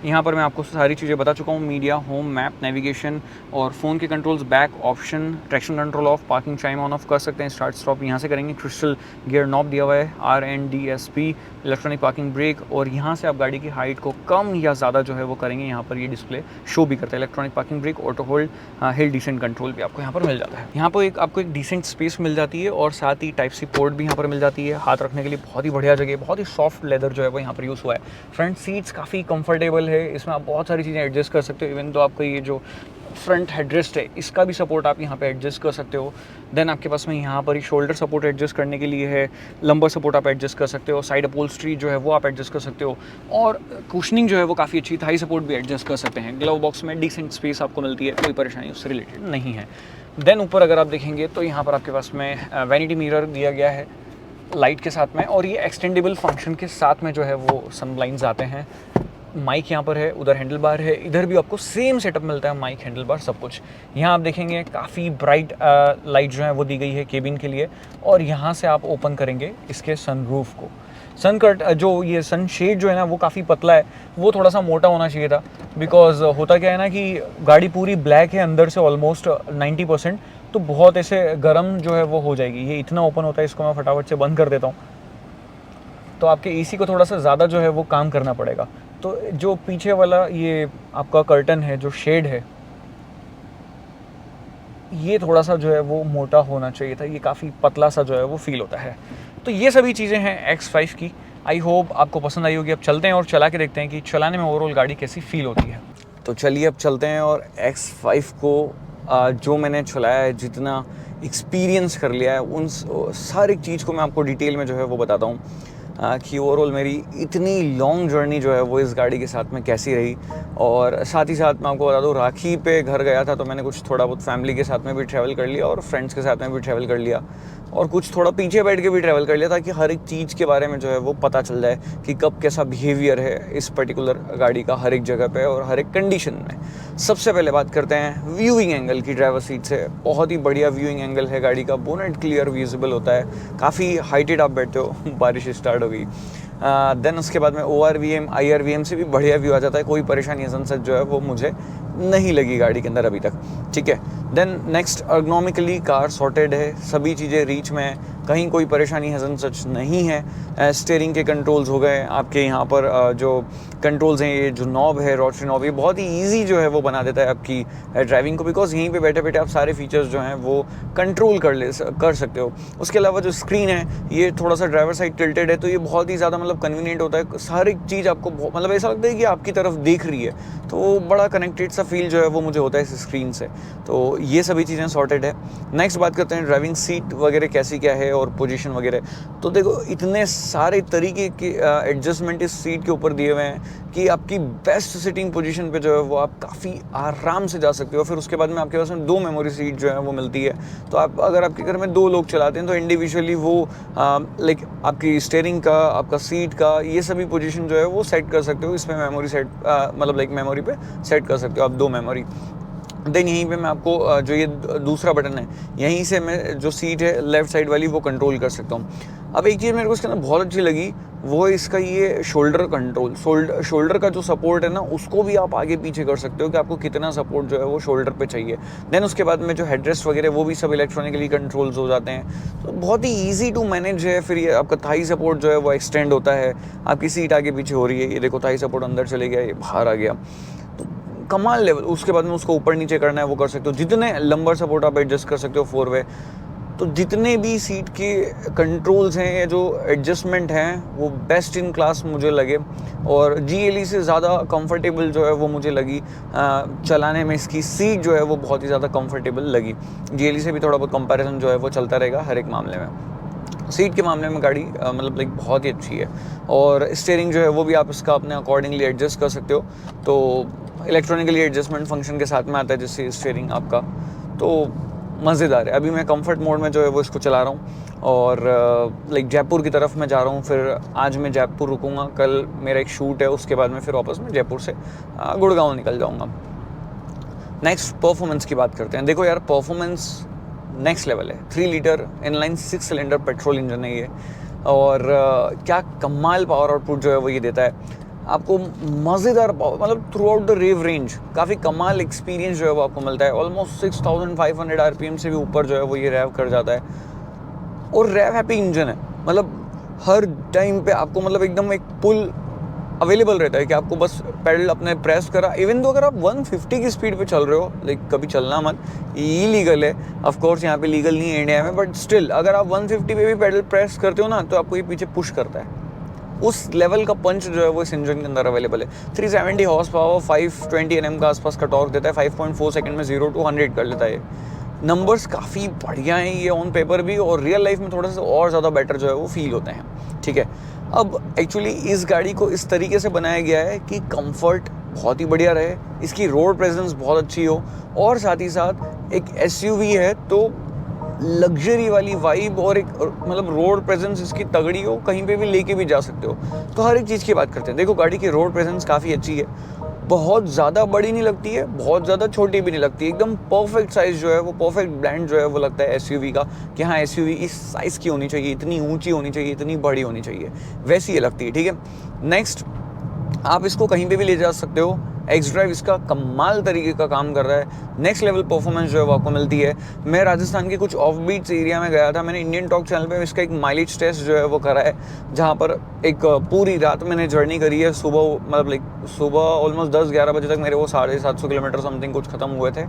Speaker 1: यहाँ पर मैं आपको सारी चीज़ें बता चुका हूँ, मीडिया, होम, मैप, नेविगेशन और फ़ोन के controls, back option, traction control of, parking chyme on off कर सकते हैं, स्टार्ट स्टॉप यहाँ से करेंगे, क्रिस्टल गियर नॉब दिया हुआ है, RNDSP, इलेक्ट्रॉनिक पार्किंग ब्रेक, और यहाँ से आप गाड़ी की हाइट को कम या ज़्यादा जो है वो करेंगे, यहाँ पर ये डिस्प्ले शो भी करता है। Electronic parking brake, auto hold, hill descent control भी आपको यहाँ पर मिल जाता है। यहाँ पर आपको एक डिसेंट स्पेस मिल जाती है, और साथ ही टाइप सी पोर्ट भी यहाँ पर मिल जाती है। हाथ रखने के लिए बहुत ही बढ़िया जगह, बहुत ही सॉफ्ट लेदर जो है वो यहाँ पर यूज़ हुआ है। फ्रंट सीट्स काफ़ी कंफर्टेबल है, इसमें आप बहुत सारी चीज़ें एडजस्ट कर सकते हो। इवन तो आपका ये जो फ्रंट हेडरेस्ट है इसका भी सपोर्ट आप यहाँ पे एडजस्ट कर सकते हो। देन आपके पास में यहाँ पर ही शोल्डर सपोर्ट एडजस्ट करने के लिए है, लंबर सपोर्ट आप एडजस्ट कर सकते हो, साइड अपहोल्स्ट्री जो है वो आप एडजस्ट कर सकते हो, और कुशनिंग जो है वो काफ़ी अच्छी, थाई सपोर्ट भी एडजस्ट कर सकते हैं। ग्लव बॉक्स में डिसेंट स्पेस आपको मिलती है, कोई परेशानी उससे रिलेटेड नहीं है। देन ऊपर अगर आप देखेंगे तो यहाँ पर आपके पास में वैनिटी मिरर दिया गया है लाइट के साथ में, और ये एक्सटेंडेबल फंक्शन के साथ में जो है वो सन ब्लाइंड्स आते हैं। माइक यहाँ पर है, उधर हैंडल बार है, इधर भी आपको सेम सेटअप मिलता है, माइक, हैंडल बार, सब कुछ। यहाँ आप देखेंगे काफ़ी ब्राइट लाइट जो है वो दी गई है केबिन के लिए, और यहाँ से आप ओपन करेंगे इसके सनरूफ को। सन कट जो ये सन शेड जो है ना वो काफ़ी पतला है, वो थोड़ा सा मोटा होना चाहिए था, बिकॉज होता क्या है ना कि गाड़ी पूरी ब्लैक है अंदर से ऑलमोस्ट 90%, तो बहुत ऐसे गर्म जो है वो हो जाएगी। ये इतना ओपन होता है, इसको मैं फटाफट से बंद कर देता हूँ, तो आपके एसी को थोड़ा सा ज़्यादा जो है वो काम करना पड़ेगा। तो जो पीछे वाला ये आपका कर्टन है, जो शेड है, ये थोड़ा सा जो है वो मोटा होना चाहिए था, ये काफ़ी पतला सा जो है वो फील होता है। तो ये सभी चीज़ें हैं X5 की। आई होप आपको पसंद आई होगी। अब चलते हैं और चला के देखते हैं कि चलाने में ओवरऑल गाड़ी कैसी फील होती है। तो चलिए अब चलते हैं और X5 को जो मैंने चलाया है, जितना एक्सपीरियंस कर लिया है, उन सारी चीज़ को मैं आपको डिटेल में जो है वो बताता हूँ कि ओवरऑल मेरी इतनी लॉन्ग जर्नी जो है वो इस गाड़ी के साथ में कैसी रही। और साथ ही साथ मैं आपको बता दूँ, राखी पे घर गया था तो मैंने कुछ थोड़ा बहुत फैमिली के साथ में भी ट्रैवल कर लिया और फ्रेंड्स के साथ में भी ट्रैवल कर लिया, और कुछ थोड़ा पीछे बैठ के भी ट्रैवल कर लिया, ताकि हर एक चीज़ के बारे में जो है वो पता चल जाए कि कब कैसा बिहेवियर है इस पर्टिकुलर गाड़ी का हर एक जगह पे और हर एक कंडीशन में। सबसे पहले बात करते हैं व्यूइंग एंगल की। ड्राइवर सीट से बहुत ही बढ़िया व्यूइंग एंगल है गाड़ी का, बोनेट क्लियर विजिबल होता है, काफ़ी हाइटेड आप बैठते हो, बारिश स्टार्ट हो गई। देन उसके बाद में ORVM IRVM से भी बढ़िया व्यू आ जाता है, कोई परेशानी सनसेट जो है वो मुझे नहीं लगी गाड़ी के अंदर अभी तक, ठीक है। Then next, ergonomically car sorted है, सभी चीज़ें रीच में है, कहीं कोई परेशानी हजन सच नहीं है। स्टीयरिंग के कंट्रोल्स हो गए आपके, यहाँ पर जो कंट्रोल्स हैं, ये जो नॉब है, रोटरी नॉब, ये बहुत ही ईजी जो है वो बना देता है आपकी ड्राइविंग को, बिकॉज यहीं पे बैठे बैठे आप सारे फीचर्स जो हैं वो कंट्रोल कर सकते हो। उसके अलावा जो स्क्रीन है, ये थोड़ा सा ड्राइवर साइड टिल्टेड है, तो ये बहुत ही ज़्यादा मतलब कन्वीनियंट होता है, सारी चीज़ आपको मतलब ऐसा लगता है कि आपकी तरफ देख रही है, तो बड़ा कनेक्टेड सा फील जो है वो मुझे होता है इस स्क्रीन से। तो ये सभी चीज़ें सॉर्टेड है। नेक्स्ट बात करते हैं ड्राइविंग सीट वगैरह कैसी क्या है और पोजीशन वगैरह। तो देखो, इतने सारे तरीके के एडजस्टमेंट इस सीट के ऊपर दिए हुए हैं कि आपकी बेस्ट सिटिंग पोजीशन पे जो है वो आप काफ़ी आराम से जा सकते हो। फिर उसके बाद में आपके पास में 2 मेमोरी सीट जो है वो मिलती है, तो आप अगर आपके घर में 2 लोग चलाते हैं तो इंडिविजुअली वो लाइक आपकी स्टीयरिंग का, आपका सीट का, ये सभी पोजीशन जो है वो सेट कर सकते हो। इसमें मेमोरी सेट मतलब लाइक मेमोरी पे सेट कर सकते हो आप 2 मेमोरी। देन यहीं पे मैं आपको जो ये दूसरा बटन है, यहीं से मैं जो सीट है लेफ़्ट साइड वाली वो कंट्रोल कर सकता हूँ। अब एक चीज़ मेरे को इसके अंदर बहुत अच्छी लगी, वो है इसका ये शोल्डर कंट्रोल। शोल्डर का जो सपोर्ट है ना, उसको भी आप आगे पीछे कर सकते हो कि आपको कितना सपोर्ट जो है वो शोल्डर पे चाहिए। देन उसके बाद में जो हेडरेस्ट वगैरह वो भी सब इलेक्ट्रॉनिकली कंट्रोल्स हो जाते हैं, तो बहुत ही ईजी टू मैनेज है। फिर ये आपका थाई सपोर्ट जो है वो एक्सटेंड होता है, आपकी सीट आगे पीछे हो रही है, ये देखो थाई सपोर्ट अंदर चले गया, ये बाहर आ गया, कमाल लेवल। उसके बाद में उसको ऊपर नीचे करना है वो कर सकते हो, जितने लंबर सपोर्ट आप एडजस्ट कर सकते हो 4 वे। तो जितने भी सीट के कंट्रोल्स हैं या जो एडजस्टमेंट हैं वो बेस्ट इन क्लास मुझे लगे, और GLE से ज़्यादा कंफर्टेबल जो है वो मुझे लगी चलाने में। इसकी सीट जो है वो बहुत ही ज़्यादा कंफर्टेबल लगी। GLE से भी थोड़ा बहुत कंपैरिजन जो है वो चलता रहेगा हर एक मामले में। सीट के मामले में गाड़ी मतलब लाइक बहुत ही अच्छी है, और स्टीयरिंग जो है वो भी आप इसका अपने अकॉर्डिंगली एडजस्ट कर सकते हो। तो इलेक्ट्रॉनिकली एडजस्टमेंट फंक्शन के साथ में आता है जिससे स्टीयरिंग आपका, तो मज़ेदार है। अभी मैं कंफर्ट मोड में जो है वो इसको चला रहा हूँ और लाइक जयपुर की तरफ मैं जा रहा हूँ। फिर आज मैं जयपुर रुकूँगा, कल मेरा एक शूट है, उसके बाद मैं फिर वापस में जयपुर से गुड़गांव निकल जाऊँगा। नेक्स्ट परफॉर्मेंस की बात करते हैं। देखो यार, परफॉर्मेंस नेक्स्ट लेवल है। 3 litre inline 6 cylinder petrol engine है ये, और क्या कमाल पावर आउटपुट जो है वो ये देता है आपको। मज़ेदार पावर, मतलब throughout the rev range काफ़ी कमाल एक्सपीरियंस जो है वो आपको मिलता है। ऑलमोस्ट 6500 आरपीएम से भी ऊपर जो है वो ये रैव कर जाता है, और रैव हैप्पी इंजन है। मतलब हर टाइम पे आपको मतलब एकदम एक पुल अवेलेबल रहता है कि आपको बस पेडल अपने प्रेस करा। इवन तो अगर आप 150 की स्पीड पे चल रहे हो, लाइक कभी चलना मत, इलीगल है ऑफ कोर्स, यहाँ पे लीगल नहीं है इंडिया में, बट स्टिल अगर आप 150 पे भी पेडल प्रेस करते हो ना, तो आपको ये पीछे पुश करता है। उस लेवल का पंच जो है वो इस इंजन के अंदर अवेलेबल है। 370 हॉर्स पावर, 520 Nm का आसपास का टॉर्क देता है, 5.4 सेकंड में 0 to 100 कर लेता है। नंबर्स काफ़ी बढ़िया हैं ये ऑन पेपर भी, और रियल लाइफ में थोड़ा सा और ज़्यादा बेटर जो है वो फील होते हैं। ठीक है, अब एक्चुअली इस गाड़ी को इस तरीके से बनाया गया है कि कंफर्ट बहुत ही बढ़िया रहे, इसकी रोड प्रेजेंस बहुत अच्छी हो, और साथ ही साथ एक एसयूवी है तो लग्जरी वाली वाइब और एक मतलब रोड प्रेजेंस इसकी तगड़ी हो, कहीं पे भी लेके भी जा सकते हो। तो हर एक चीज़ की बात करते हैं। देखो, गाड़ी की रोड प्रेजेंस काफ़ी अच्छी है, बहुत ज़्यादा बड़ी नहीं लगती है, बहुत ज़्यादा छोटी भी नहीं लगती, एकदम परफेक्ट साइज़ जो है वो, परफेक्ट ब्लेंड जो है वो लगता है एसयूवी का, कि हाँ एसयूवी इस साइज़ की होनी चाहिए, इतनी ऊंची होनी चाहिए, इतनी बड़ी होनी चाहिए, वैसी ये लगती है। ठीक है, नेक्स्ट आप इसको कहीं पे भी ले जा सकते हो। एक्स ड्राइव इसका कमाल तरीके का काम कर रहा है, नेक्स्ट लेवल परफॉर्मेंस जो है वो आपको मिलती है। मैं राजस्थान के कुछ ऑफ बीट्स एरिया में गया था, मैंने इंडियन टॉक चैनल पे इसका एक माइलेज टेस्ट जो है वो करा है, जहाँ पर एक पूरी रात मैंने जर्नी करी है। सुबह मतलब लाइक सुबह ऑलमोस्ट 10-11 बजे तक मेरे वो 750 किलोमीटर समथिंग कुछ ख़त्म हुए थे।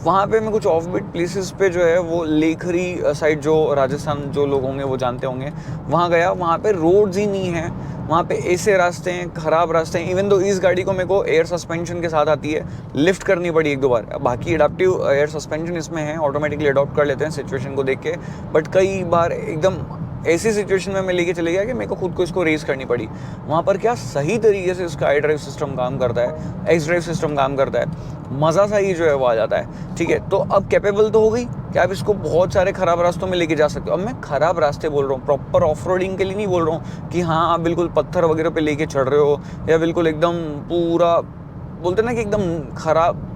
Speaker 1: वहाँ पे मैं कुछ ऑफ बीट प्लेसेस पे जो है वो लेखरी साइड, जो राजस्थान जो लोग होंगे वो जानते होंगे, वहाँ गया। वहाँ पे रोड्स ही नहीं है, वहाँ पे ऐसे रास्ते हैं, ख़राब रास्ते हैं। इवन तो इस गाड़ी को मेरे को एयर सस्पेंशन के साथ आती है, लिफ्ट करनी पड़ी 1-2 बार। बाकी एडाप्टिव एयर सस्पेंशन इसमें है, ऑटोमेटिकली अडॉप्ट कर लेते हैं सिचुएशन को देख के, बट कई बार एकदम ऐसी सिचुएशन में मैं लेके चले गया कि मेरे को खुद को इसको रेस करनी पड़ी। वहाँ पर क्या सही तरीके से इसका आई ड्राइव सिस्टम काम करता है, एक्स ड्राइव सिस्टम काम करता है, मज़ा सा ही जो है वो आ जाता है। ठीक है, तो अब कैपेबल तो हो गई कि आप इसको बहुत सारे ख़राब रास्तों में लेके जा सकते हो। अब मैं ख़राब रास्ते बोल रहा हूँ, प्रॉपर ऑफ रोडिंग के लिए नहीं बोल रहा हूँ कि हाँ आप बिल्कुल पत्थर वगैरह पे लेके चढ़ रहे हो, या बिल्कुल एकदम पूरा बोलते ना कि एकदम ख़राब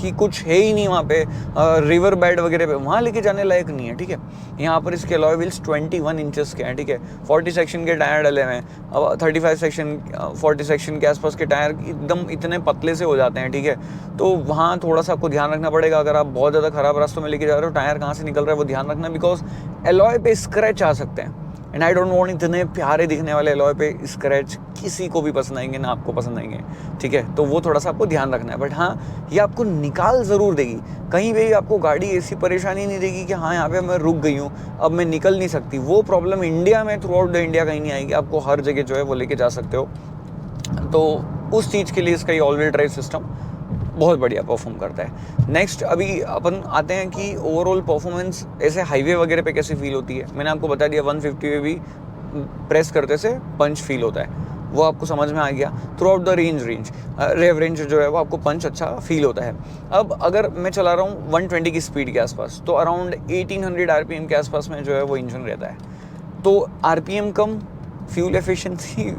Speaker 1: कि कुछ है ही नहीं वहाँ पे, रिवर बेड वगैरह पे वहाँ लेके जाने लायक नहीं है। ठीक है, यहाँ पर इसके अलॉय व्हील्स 21 इंचेस के हैं। ठीक है, 40 सेक्शन के टायर डले हुए हैं। अब 35 सेक्शन 40 सेक्शन के आसपास के टायर एकदम इतने पतले से हो जाते हैं। ठीक है, तो वहाँ थोड़ा सा आपको ध्यान रखना पड़ेगा। अगर आप बहुत ज़्यादा ख़राब रास्तों में लेके जा रहे हो, टायर कहाँ से निकल रहा है वो ध्यान रखना, बिकॉज अलॉय पे स्क्रैच आ सकते हैं। एंड आई डोंट वांट इतने प्यारे दिखने वाले अलॉय पे स्क्रैच किसी को भी पसंद आएंगे ना आपको पसंद आएंगे। ठीक है, तो वो थोड़ा सा आपको ध्यान रखना है। बट हाँ, ये आपको निकाल ज़रूर देगी, कहीं भी आपको गाड़ी ऐसी परेशानी नहीं देगी कि हाँ यहाँ पे मैं रुक गई हूँ, अब मैं निकल नहीं सकती। वो प्रॉब्लम इंडिया में थ्रू आउट द इंडिया कहीं नहीं आएगी, आपको हर जगह जो है वो लेके जा सकते हो। तो उस चीज़ के लिए इसका ये ऑल व्हील ड्राइव सिस्टम बहुत बढ़िया परफॉर्म करता है। नेक्स्ट अभी अपन आते हैं कि ओवरऑल परफॉर्मेंस ऐसे हाईवे वगैरह पे कैसी फील होती है। मैंने आपको बता दिया 150 पे भी प्रेस करते से पंच फील होता है, वो आपको समझ में आ गया। Throughout the range rev range जो है वो आपको पंच अच्छा फील होता है। अब अगर मैं चला रहा हूँ 120 की स्पीड के आसपास, तो अराउंड 1800 आरपीएम के आसपास में जो है वो इंजन रहता है। तो आरपीएम कम, फ्यूल एफिशिएंसी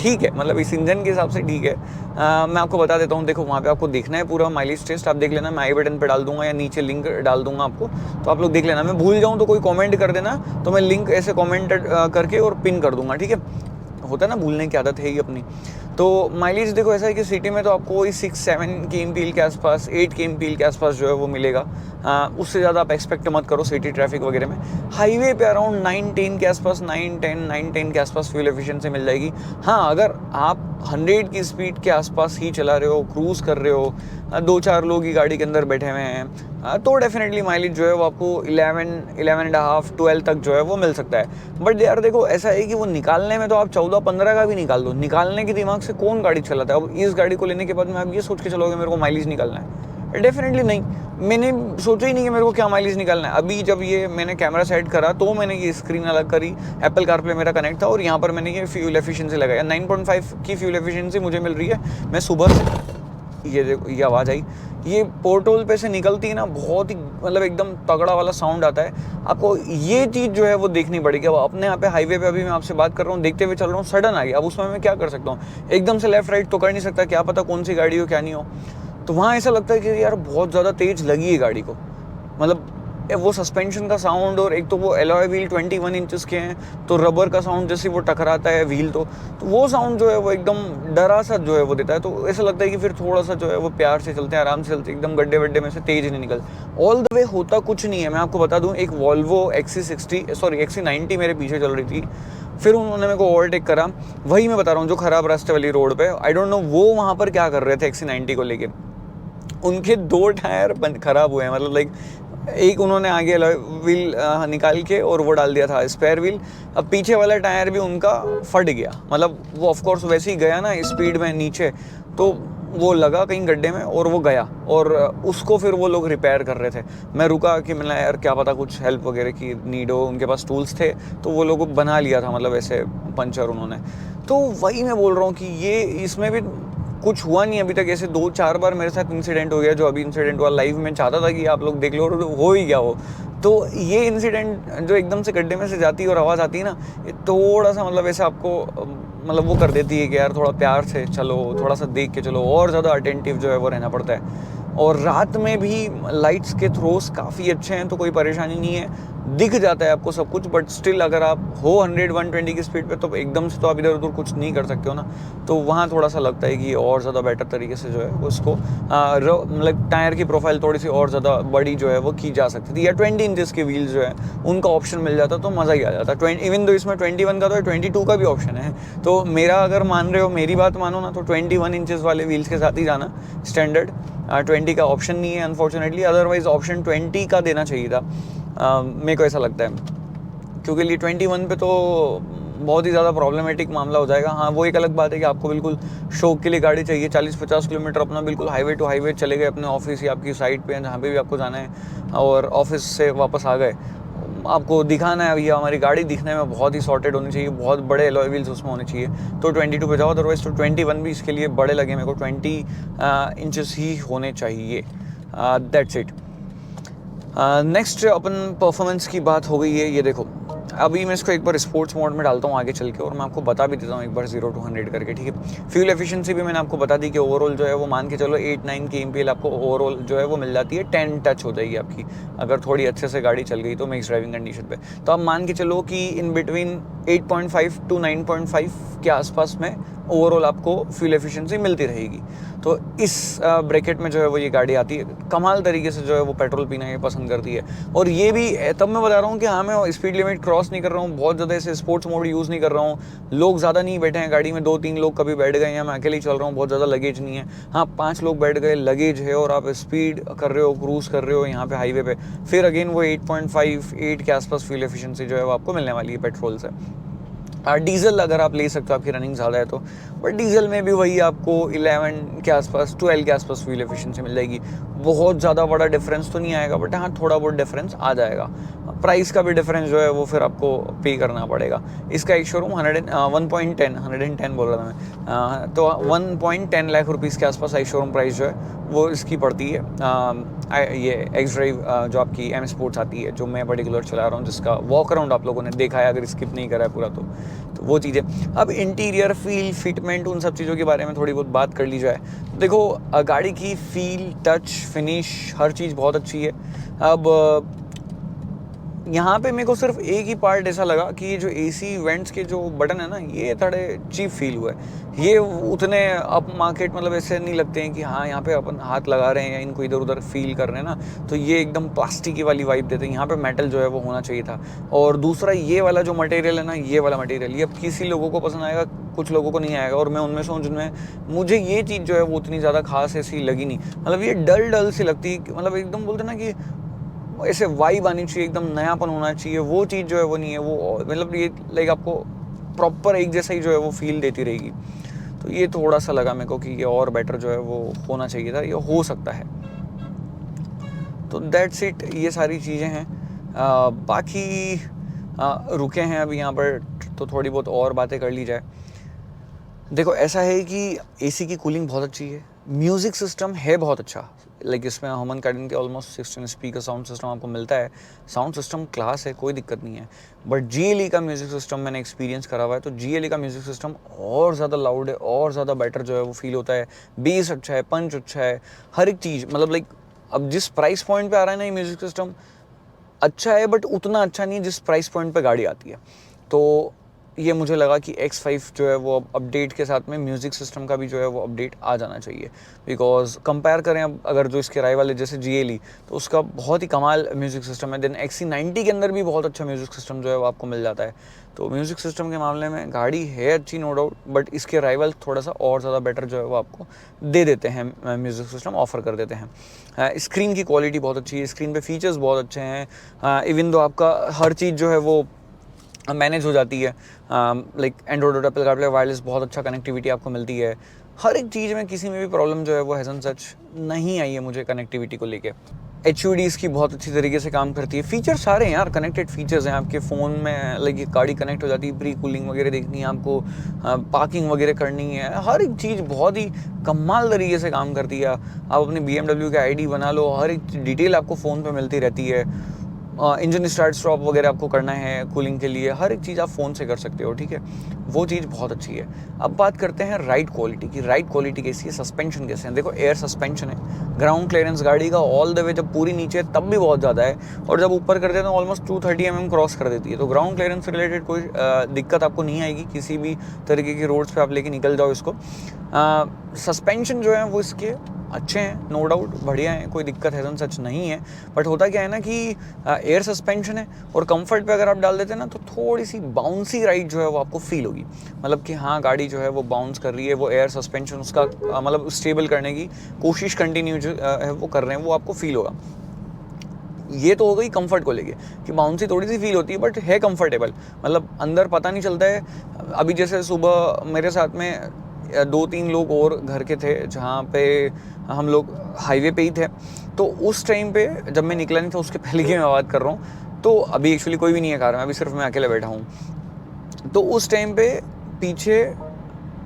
Speaker 1: ठीक है, मतलब इस इंजन के हिसाब से ठीक है। मैं आपको बता देता हूँ, देखो वहाँ पे आपको देखना है पूरा माइलेज टेस्ट, आप देख लेना। मैं आई बटन पे डाल दूंगा या नीचे लिंक डाल दूंगा आपको, तो आप लोग देख लेना। मैं भूल जाऊँ तो कोई कमेंट कर देना, तो मैं लिंक ऐसे कमेंट करके और पिन कर दूंगा। ठीक है, होता है ना, भूलने की आदत है ही अपनी। तो माइलेज देखो ऐसा है कि सिटी में तो आपको वही 6-7 kmpl के आसपास, 8 kmpl के आसपास जो है वो मिलेगा। उससे ज़्यादा आप एक्सपेक्ट मत करो सिटी ट्रैफिक वगैरह में। हाईवे पे अराउंड 9-10 के आसपास, 9-10 के आसपास फ्यूल एफिशिएंसी मिल जाएगी। हाँ, अगर आप 100 की स्पीड के आसपास ही चला रहे हो, क्रूज़ कर रहे हो, 2-4 लोग ही गाड़ी के अंदर बैठे हुए हैं, तो डेफिनेटली माइलेज जो है वो आपको 11.5, 12 तक जो है वो मिल सकता है। बट यार देखो ऐसा है कि वो निकालने में तो आप 14-15 का भी निकाल दो, निकालने के दिमाग से कौन गाड़ी चलाता है। अब इस गाड़ी को लेने के बाद में आप ये सोच के चलोगे मेरे को माइलेज निकालना है, डेफिनेटली नहीं। मैंने सोचा ही नहीं कि मेरे को क्या माइलेज निकालना है। अभी जब ये मैंने कैमरा सेट करा तो मैंने ये स्क्रीन अलग करी, एप्पल कारप्ले मेरा कनेक्ट था, और यहाँ पर मैंने ये फ्यूल एफिशिएंसी लगाया। 9.5 की फ्यूल एफिशिएंसी मुझे मिल रही है। मैं सुबह से ये देखो, ये आवाज़ आई, ये पोर्टोल पे से निकलती है ना, बहुत ही मतलब एकदम तगड़ा वाला साउंड आता है। आपको ये चीज़ जो है वो देखनी पड़ेगी। अब अपने यहाँ पे हाईवे पे अभी मैं आपसे बात कर रहा हूँ, देखते हुए चल रहा हूँ, सडन आ गया, अब उसमें मैं क्या कर सकता हूँ? एकदम से लेफ्ट राइट तो कर नहीं सकता, क्या पता कौन सी गाड़ी हो क्या नहीं हो। तो वहाँ ऐसा लगता है कि यार बहुत ज़्यादा तेज़ लगी है गाड़ी को, मतलब वो सस्पेंशन का साउंड, और एक तो वो एलॉय व्हील 21 इंचेस के हैं, तो रबर का साउंड जैसे वो टकराता है व्हील, तो वो साउंड जो है वो एकदम डरा सा जो है वो देता है। तो ऐसा लगता है कि फिर थोड़ा सा जो है वो प्यार से चलते हैं, आराम से चलते हैं, एकदम गड्ढे वड्ढे में से तेज नहीं निकल। ऑल द वे होता कुछ नहीं है। मैं आपको बता दूं, एक वॉल्वो XC90 मेरे पीछे चल रही थी, फिर उन्होंने मेरे को ओवरटेक करा। वही मैं बता रहा हूँ जो खराब रास्ते वाली रोड पे, आई डोंट नो वो वहाँ पर क्या कर रहे थे XC90 को लेके। उनके 2 टायर खराब हुए हैं, मतलब लाइक एक उन्होंने आगे व्हील निकाल के और वो डाल दिया था स्पेयर व्हील, अब पीछे वाला टायर भी उनका फट गया। मतलब वो ऑफकोर्स वैसे ही गया ना स्पीड में नीचे, तो वो लगा कहीं गड्ढे में और वो गया, और उसको फिर वो लोग रिपेयर कर रहे थे। मैं रुका कि मैंने यार क्या पता कुछ हेल्प वगैरह की नीड हो, उनके पास टूल्स थे तो वो लोग बना लिया था, मतलब ऐसे पंचर उन्होंने। तो वही मैं बोल रहा हूँ कि ये इसमें भी कुछ हुआ नहीं अभी तक। ऐसे 2-4 बार मेरे साथ इंसिडेंट हो गया, जो अभी इंसिडेंट हुआ लाइव में चाहता था कि आप लोग देख लो, और हो ही गया वो। तो ये इंसिडेंट जो एकदम से गड्ढे में से जाती है और आवाज़ आती है ना, ये थोड़ा सा मतलब ऐसे आपको मतलब वो कर देती है कि यार थोड़ा प्यार से चलो, थोड़ा सा देख के चलो, और ज़्यादा अटेंटिव जो है वो रहना पड़ता है। और रात में भी लाइट्स के थ्रोस काफ़ी अच्छे हैं, तो कोई परेशानी नहीं है, दिख जाता है आपको सब कुछ। बट स्टिल अगर आप हो 100-120 की स्पीड पे, तो एकदम से तो आप इधर उधर कुछ नहीं कर सकते हो ना। तो वहाँ थोड़ा सा लगता है कि और ज़्यादा बेटर तरीके से जो है उसको मतलब टायर की प्रोफाइल थोड़ी सी और ज़्यादा बड़ी जो है वो की जा सकती थी, या 20 इंचज़ के व्हील्स जो है उनका ऑप्शन मिल जाता तो मज़ा ही आ जाता। इवन दो इसमें 21 का तो 22 का भी ऑप्शन है। तो मेरा अगर मान रहे हो, मेरी बात मानो ना, तो 21 इंचज़ वाले व्हील्स के साथ ही जाना स्टैंडर्ड। 20 का ऑप्शन नहीं है अनफॉर्चुनेटली, अदरवाइज ऑप्शन 20 का देना चाहिए था, मेरे को ऐसा लगता है। क्योंकि लिए 21 पे तो बहुत ही ज़्यादा प्रॉब्लमेटिक मामला हो जाएगा। हाँ, वो एक अलग बात है कि आपको बिल्कुल शौक के लिए गाड़ी चाहिए, 40-50 किलोमीटर अपना बिल्कुल हाईवे टू हाईवे चले गए अपने ऑफिस या आपकी साइट पे, जहाँ पे भी आपको जाना है, और ऑफिस से वापस आ गए, आपको दिखाना है भैया हमारी गाड़ी, दिखने में बहुत ही सॉर्टेड होनी चाहिए, बहुत बड़े एलॉय व्हील्स उसमें होने चाहिए, तो 22 पे जाओ। अदरवाइज तो 21 भी इसके लिए बड़े लगे मेरे को, 20 इंचेस ही होने चाहिए। That's it. Next upon performance की बात हो गई है। ये देखो, अभी मैं इसको एक बार स्पोर्ट्स मोड में डालता हूँ आगे चल के, और मैं आपको बता भी देता हूँ एक बार 0 to 100 करके, ठीक है। फ्यूल एफिशिएंसी भी मैंने आपको बता दी कि ओवरऑल जो है वो मान के चलो 8-9 kmpl आपको ओवरऑल जो है वो मिल जाती है, 10 टच हो जाएगी आपकी अगर थोड़ी अच्छे से गाड़ी चल गई तो मिक्स ड्राइविंग कंडीशन पे। तो आप मान के चलो कि इन बिटवीन 8.5 to 9.5 के आसपास में ओवरऑल आपको फ्यूल एफिशिएंसी मिलती रहेगी। तो इस ब्रैकेट में जो है वो ये गाड़ी आती है, कमाल तरीके से जो है वो पेट्रोल पीना ये पसंद करती है। और ये भी तब मैं बता रहा हूँ कि हाँ, मैं स्पीड लिमिट क्रॉस नहीं कर रहा हूँ, बहुत ज़्यादा ऐसे स्पोर्ट्स मोड यूज़ नहीं कर रहा हूँ, लोग ज़्यादा नहीं बैठे हैं गाड़ी में, 2-3 लोग कभी बैठ गए हैं, मैं अकेले ही चल रहा हूँ, बहुत ज़्यादा लगेज नहीं है। हाँ, 5 लोग बैठ गए, लगेज है, और आप स्पीड कर रहे हो, क्रूज़ कर रहे हो यहाँ पे हाईवे पे, फिर अगेन वो 8.5-8 के आसपास फ्यूल एफिशिएंसी जो है वो आपको मिलने वाली है पेट्रोल से। डीजल अगर आप ले सकते हो, आपकी रनिंग ज़्यादा है तो, बट डीजल में भी वही आपको 11 के आसपास, 12 के आसपास फ्यूल एफिशिएंसी मिल जाएगी। बहुत ज़्यादा बड़ा डिफरेंस तो नहीं आएगा, बट हाँ थोड़ा बहुत डिफरेंस आ जाएगा। प्राइस का भी डिफरेंस जो है वो फिर आपको पे करना पड़ेगा। इसका एक शोरूम 110 बोल रहा था मैं, तो 1.10 लाख रुपीज़ के आसपास एक शोरूम प्राइस जो है वो इसकी पड़ती है। ये एक्स ड्राइव जो आपकी एम स्पोर्ट्स आती है, जो मैं पर्टिकुलर चला रहा हूँ, जिसका वॉक अराउंड आप लोगों ने देखा है अगर स्किप नहीं करा है पूरा, तो वो चीज़ें। अब इंटीरियर फील, फिटमेंट, उन सब चीज़ों के बारे में थोड़ी बहुत बात कर ली जाए। देखो, गाड़ी की फील, टच, फिनिश, हर चीज़ बहुत अच्छी है। अब यहाँ पे मेरे को सिर्फ एक ही पार्ट ऐसा लगा कि ये जो एसी वेंट्स के जो बटन है ना, ये थोड़े चीप फील हुए। ये उतने अप मार्केट मतलब ऐसे नहीं लगते हैं कि हाँ यहाँ पे अपन हाथ लगा रहे हैं या इनको इधर उधर फील कर रहे हैं ना, तो ये एकदम प्लास्टिक वाली वाइब देते हैं। यहाँ पे मेटल जो है वो होना चाहिए था। और दूसरा, ये वाला जो मटेरियल है ना, ये वाला मटेरियल, ये अब किसी लोगों को पसंद आएगा, कुछ लोगों को नहीं आएगा, और मैं उनमें से हूँ जिनमें मुझे ये चीज़ जो है वो उतनी ज़्यादा खास ऐसी लगी नहीं। मतलब ये डल सी लगती, मतलब एकदम बोलते ना कि ऐसे वाइब आनी चाहिए, एकदम नयापन होना चाहिए, वो चीज़ जो है वो नहीं है। वो मतलब ये लाइक आपको प्रॉपर एक जैसा ही जो है वो फील देती रहेगी। तो ये थोड़ा सा लगा मेरे को कि ये और बेटर जो है वो होना चाहिए था, ये हो सकता है। तो दैट्स इट, ये सारी चीज़ें हैं। बाकी रुके हैं अभी यहाँ पर, तो थोड़ी बहुत और बातें कर ली जाए। देखो, ऐसा है कि एसी की कूलिंग बहुत अच्छी है, म्यूज़िक सिस्टम है बहुत अच्छा, लाइक इसमें हमन कार्डन के ऑलमोस्ट 16 स्पीकर साउंड सिस्टम आपको मिलता है, साउंड सिस्टम क्लास है, कोई दिक्कत नहीं है। बट GLE का म्यूज़िक सिस्टम मैंने एक्सपीरियंस करा हुआ है, तो GLE का म्यूज़िक सिस्टम और ज़्यादा लाउड है, और ज़्यादा बेटर जो है वो फील होता है। बेस अच्छा है, पंच अच्छा है, हर एक चीज़, मतलब लाइक अब जिस प्राइस पॉइंट पे आ रहा है ना ये म्यूज़िक सिस्टम अच्छा है, बट उतना अच्छा नहीं है जिस प्राइस पॉइंट पे गाड़ी आती है। तो ये मुझे लगा कि X5 जो है वो अपडेट के साथ में म्यूज़िक सिस्टम का भी जो है वो अपडेट आ जाना चाहिए, बिकॉज कंपेयर करें अब अगर जो इसके राइवल है जैसे GLE, तो उसका बहुत ही कमाल म्यूज़िक सिस्टम है। देन XC90 के अंदर भी बहुत अच्छा म्यूज़िक सिस्टम जो है वो आपको मिल जाता है। तो म्यूज़िक सिस्टम के मामले में गाड़ी है अच्छी, नो डाउट, बट इसके राइवल थोड़ा सा और ज़्यादा बेटर जो है वो आपको दे देते हैं, म्यूज़िक सिस्टम ऑफर कर देते हैं। स्क्रीन की क्वालिटी बहुत अच्छी है, स्क्रीन पे फीचर्स बहुत अच्छे हैं, इवन दो आपका हर चीज़ जो है वो मैनेज हो जाती है, लाइक एंड्रॉइड और एप्पल कारप्ले वायरलेस बहुत अच्छा कनेक्टिविटी आपको मिलती है। हर एक चीज़ में किसी में भी प्रॉब्लम जो है वो हैज़न सच नहीं आई है मुझे कनेक्टिविटी को लेके। HUD इसकी बहुत अच्छी तरीके से काम करती है। फीचर सारे हैं यार, कनेक्टेड फीचर्स हैं आपके फ़ोन में, लाइक ये गाड़ी कनेक्ट हो जाती है, प्री कूलिंग वगैरह देखनी है आपको, पार्किंग वगैरह करनी है, हर एक चीज़ बहुत ही कमाल तरीके से काम करती है। आप अपनी BMW का ID बना लो, हर एक डिटेल आपको फ़ोन पे मिलती रहती है। इंजन स्टार्ट स्टॉप वगैरह आपको करना है कूलिंग के लिए, हर एक चीज़ आप फ़ोन से कर सकते हो, ठीक है, वो चीज़ बहुत अच्छी है। अब बात करते हैं राइड क्वालिटी की। राइड क्वालिटी कैसी है, सस्पेंशन कैसे है। देखो एयर सस्पेंशन है, ग्राउंड क्लियरेंस गाड़ी का ऑल द वे जब पूरी नीचे है तब भी बहुत ज़्यादा है, और जब ऊपर करते हैं तो ऑलमोस्ट 230 mm क्रॉस कर देती है। तो ग्राउंड क्लियरेंस से रिलेटेड कोई दिक्कत आपको नहीं आएगी, किसी भी तरीके की रोड्स पर आप लेके निकल जाओ इसको। सस्पेंशन जो है वो इसके अच्छे हैं, नो डाउट बढ़िया हैं, कोई दिक्कत है सच नहीं है। बट होता क्या है ना कि एयर सस्पेंशन है, और कंफर्ट पे अगर आप डाल देते हैं ना तो थोड़ी सी बाउंसी राइड जो है वो आपको फील होगी, मतलब कि हाँ गाड़ी जो है वो बाउंस कर रही है, वो एयर सस्पेंशन उसका मतलब स्टेबल करने की कोशिश कंटिन्यू जो है वो कर रहे हैं, वो आपको फील होगा। ये तो हो गई कंफर्ट को लेके कि बाउंसी थोड़ी सी फील होती है, बट है कंफर्टेबल, मतलब अंदर पता नहीं चलता है। अभी जैसे सुबह मेरे साथ में 2-3 लोग और घर के थे, जहाँ पे हम लोग हाईवे पे ही थे, तो उस टाइम पे जब मैं निकला नहीं था उसके पहले की मैं बात कर रहा हूँ, तो अभी एक्चुअली कोई भी नहीं है कार में, अभी सिर्फ मैं अकेले बैठा हूँ। तो उस टाइम पे पीछे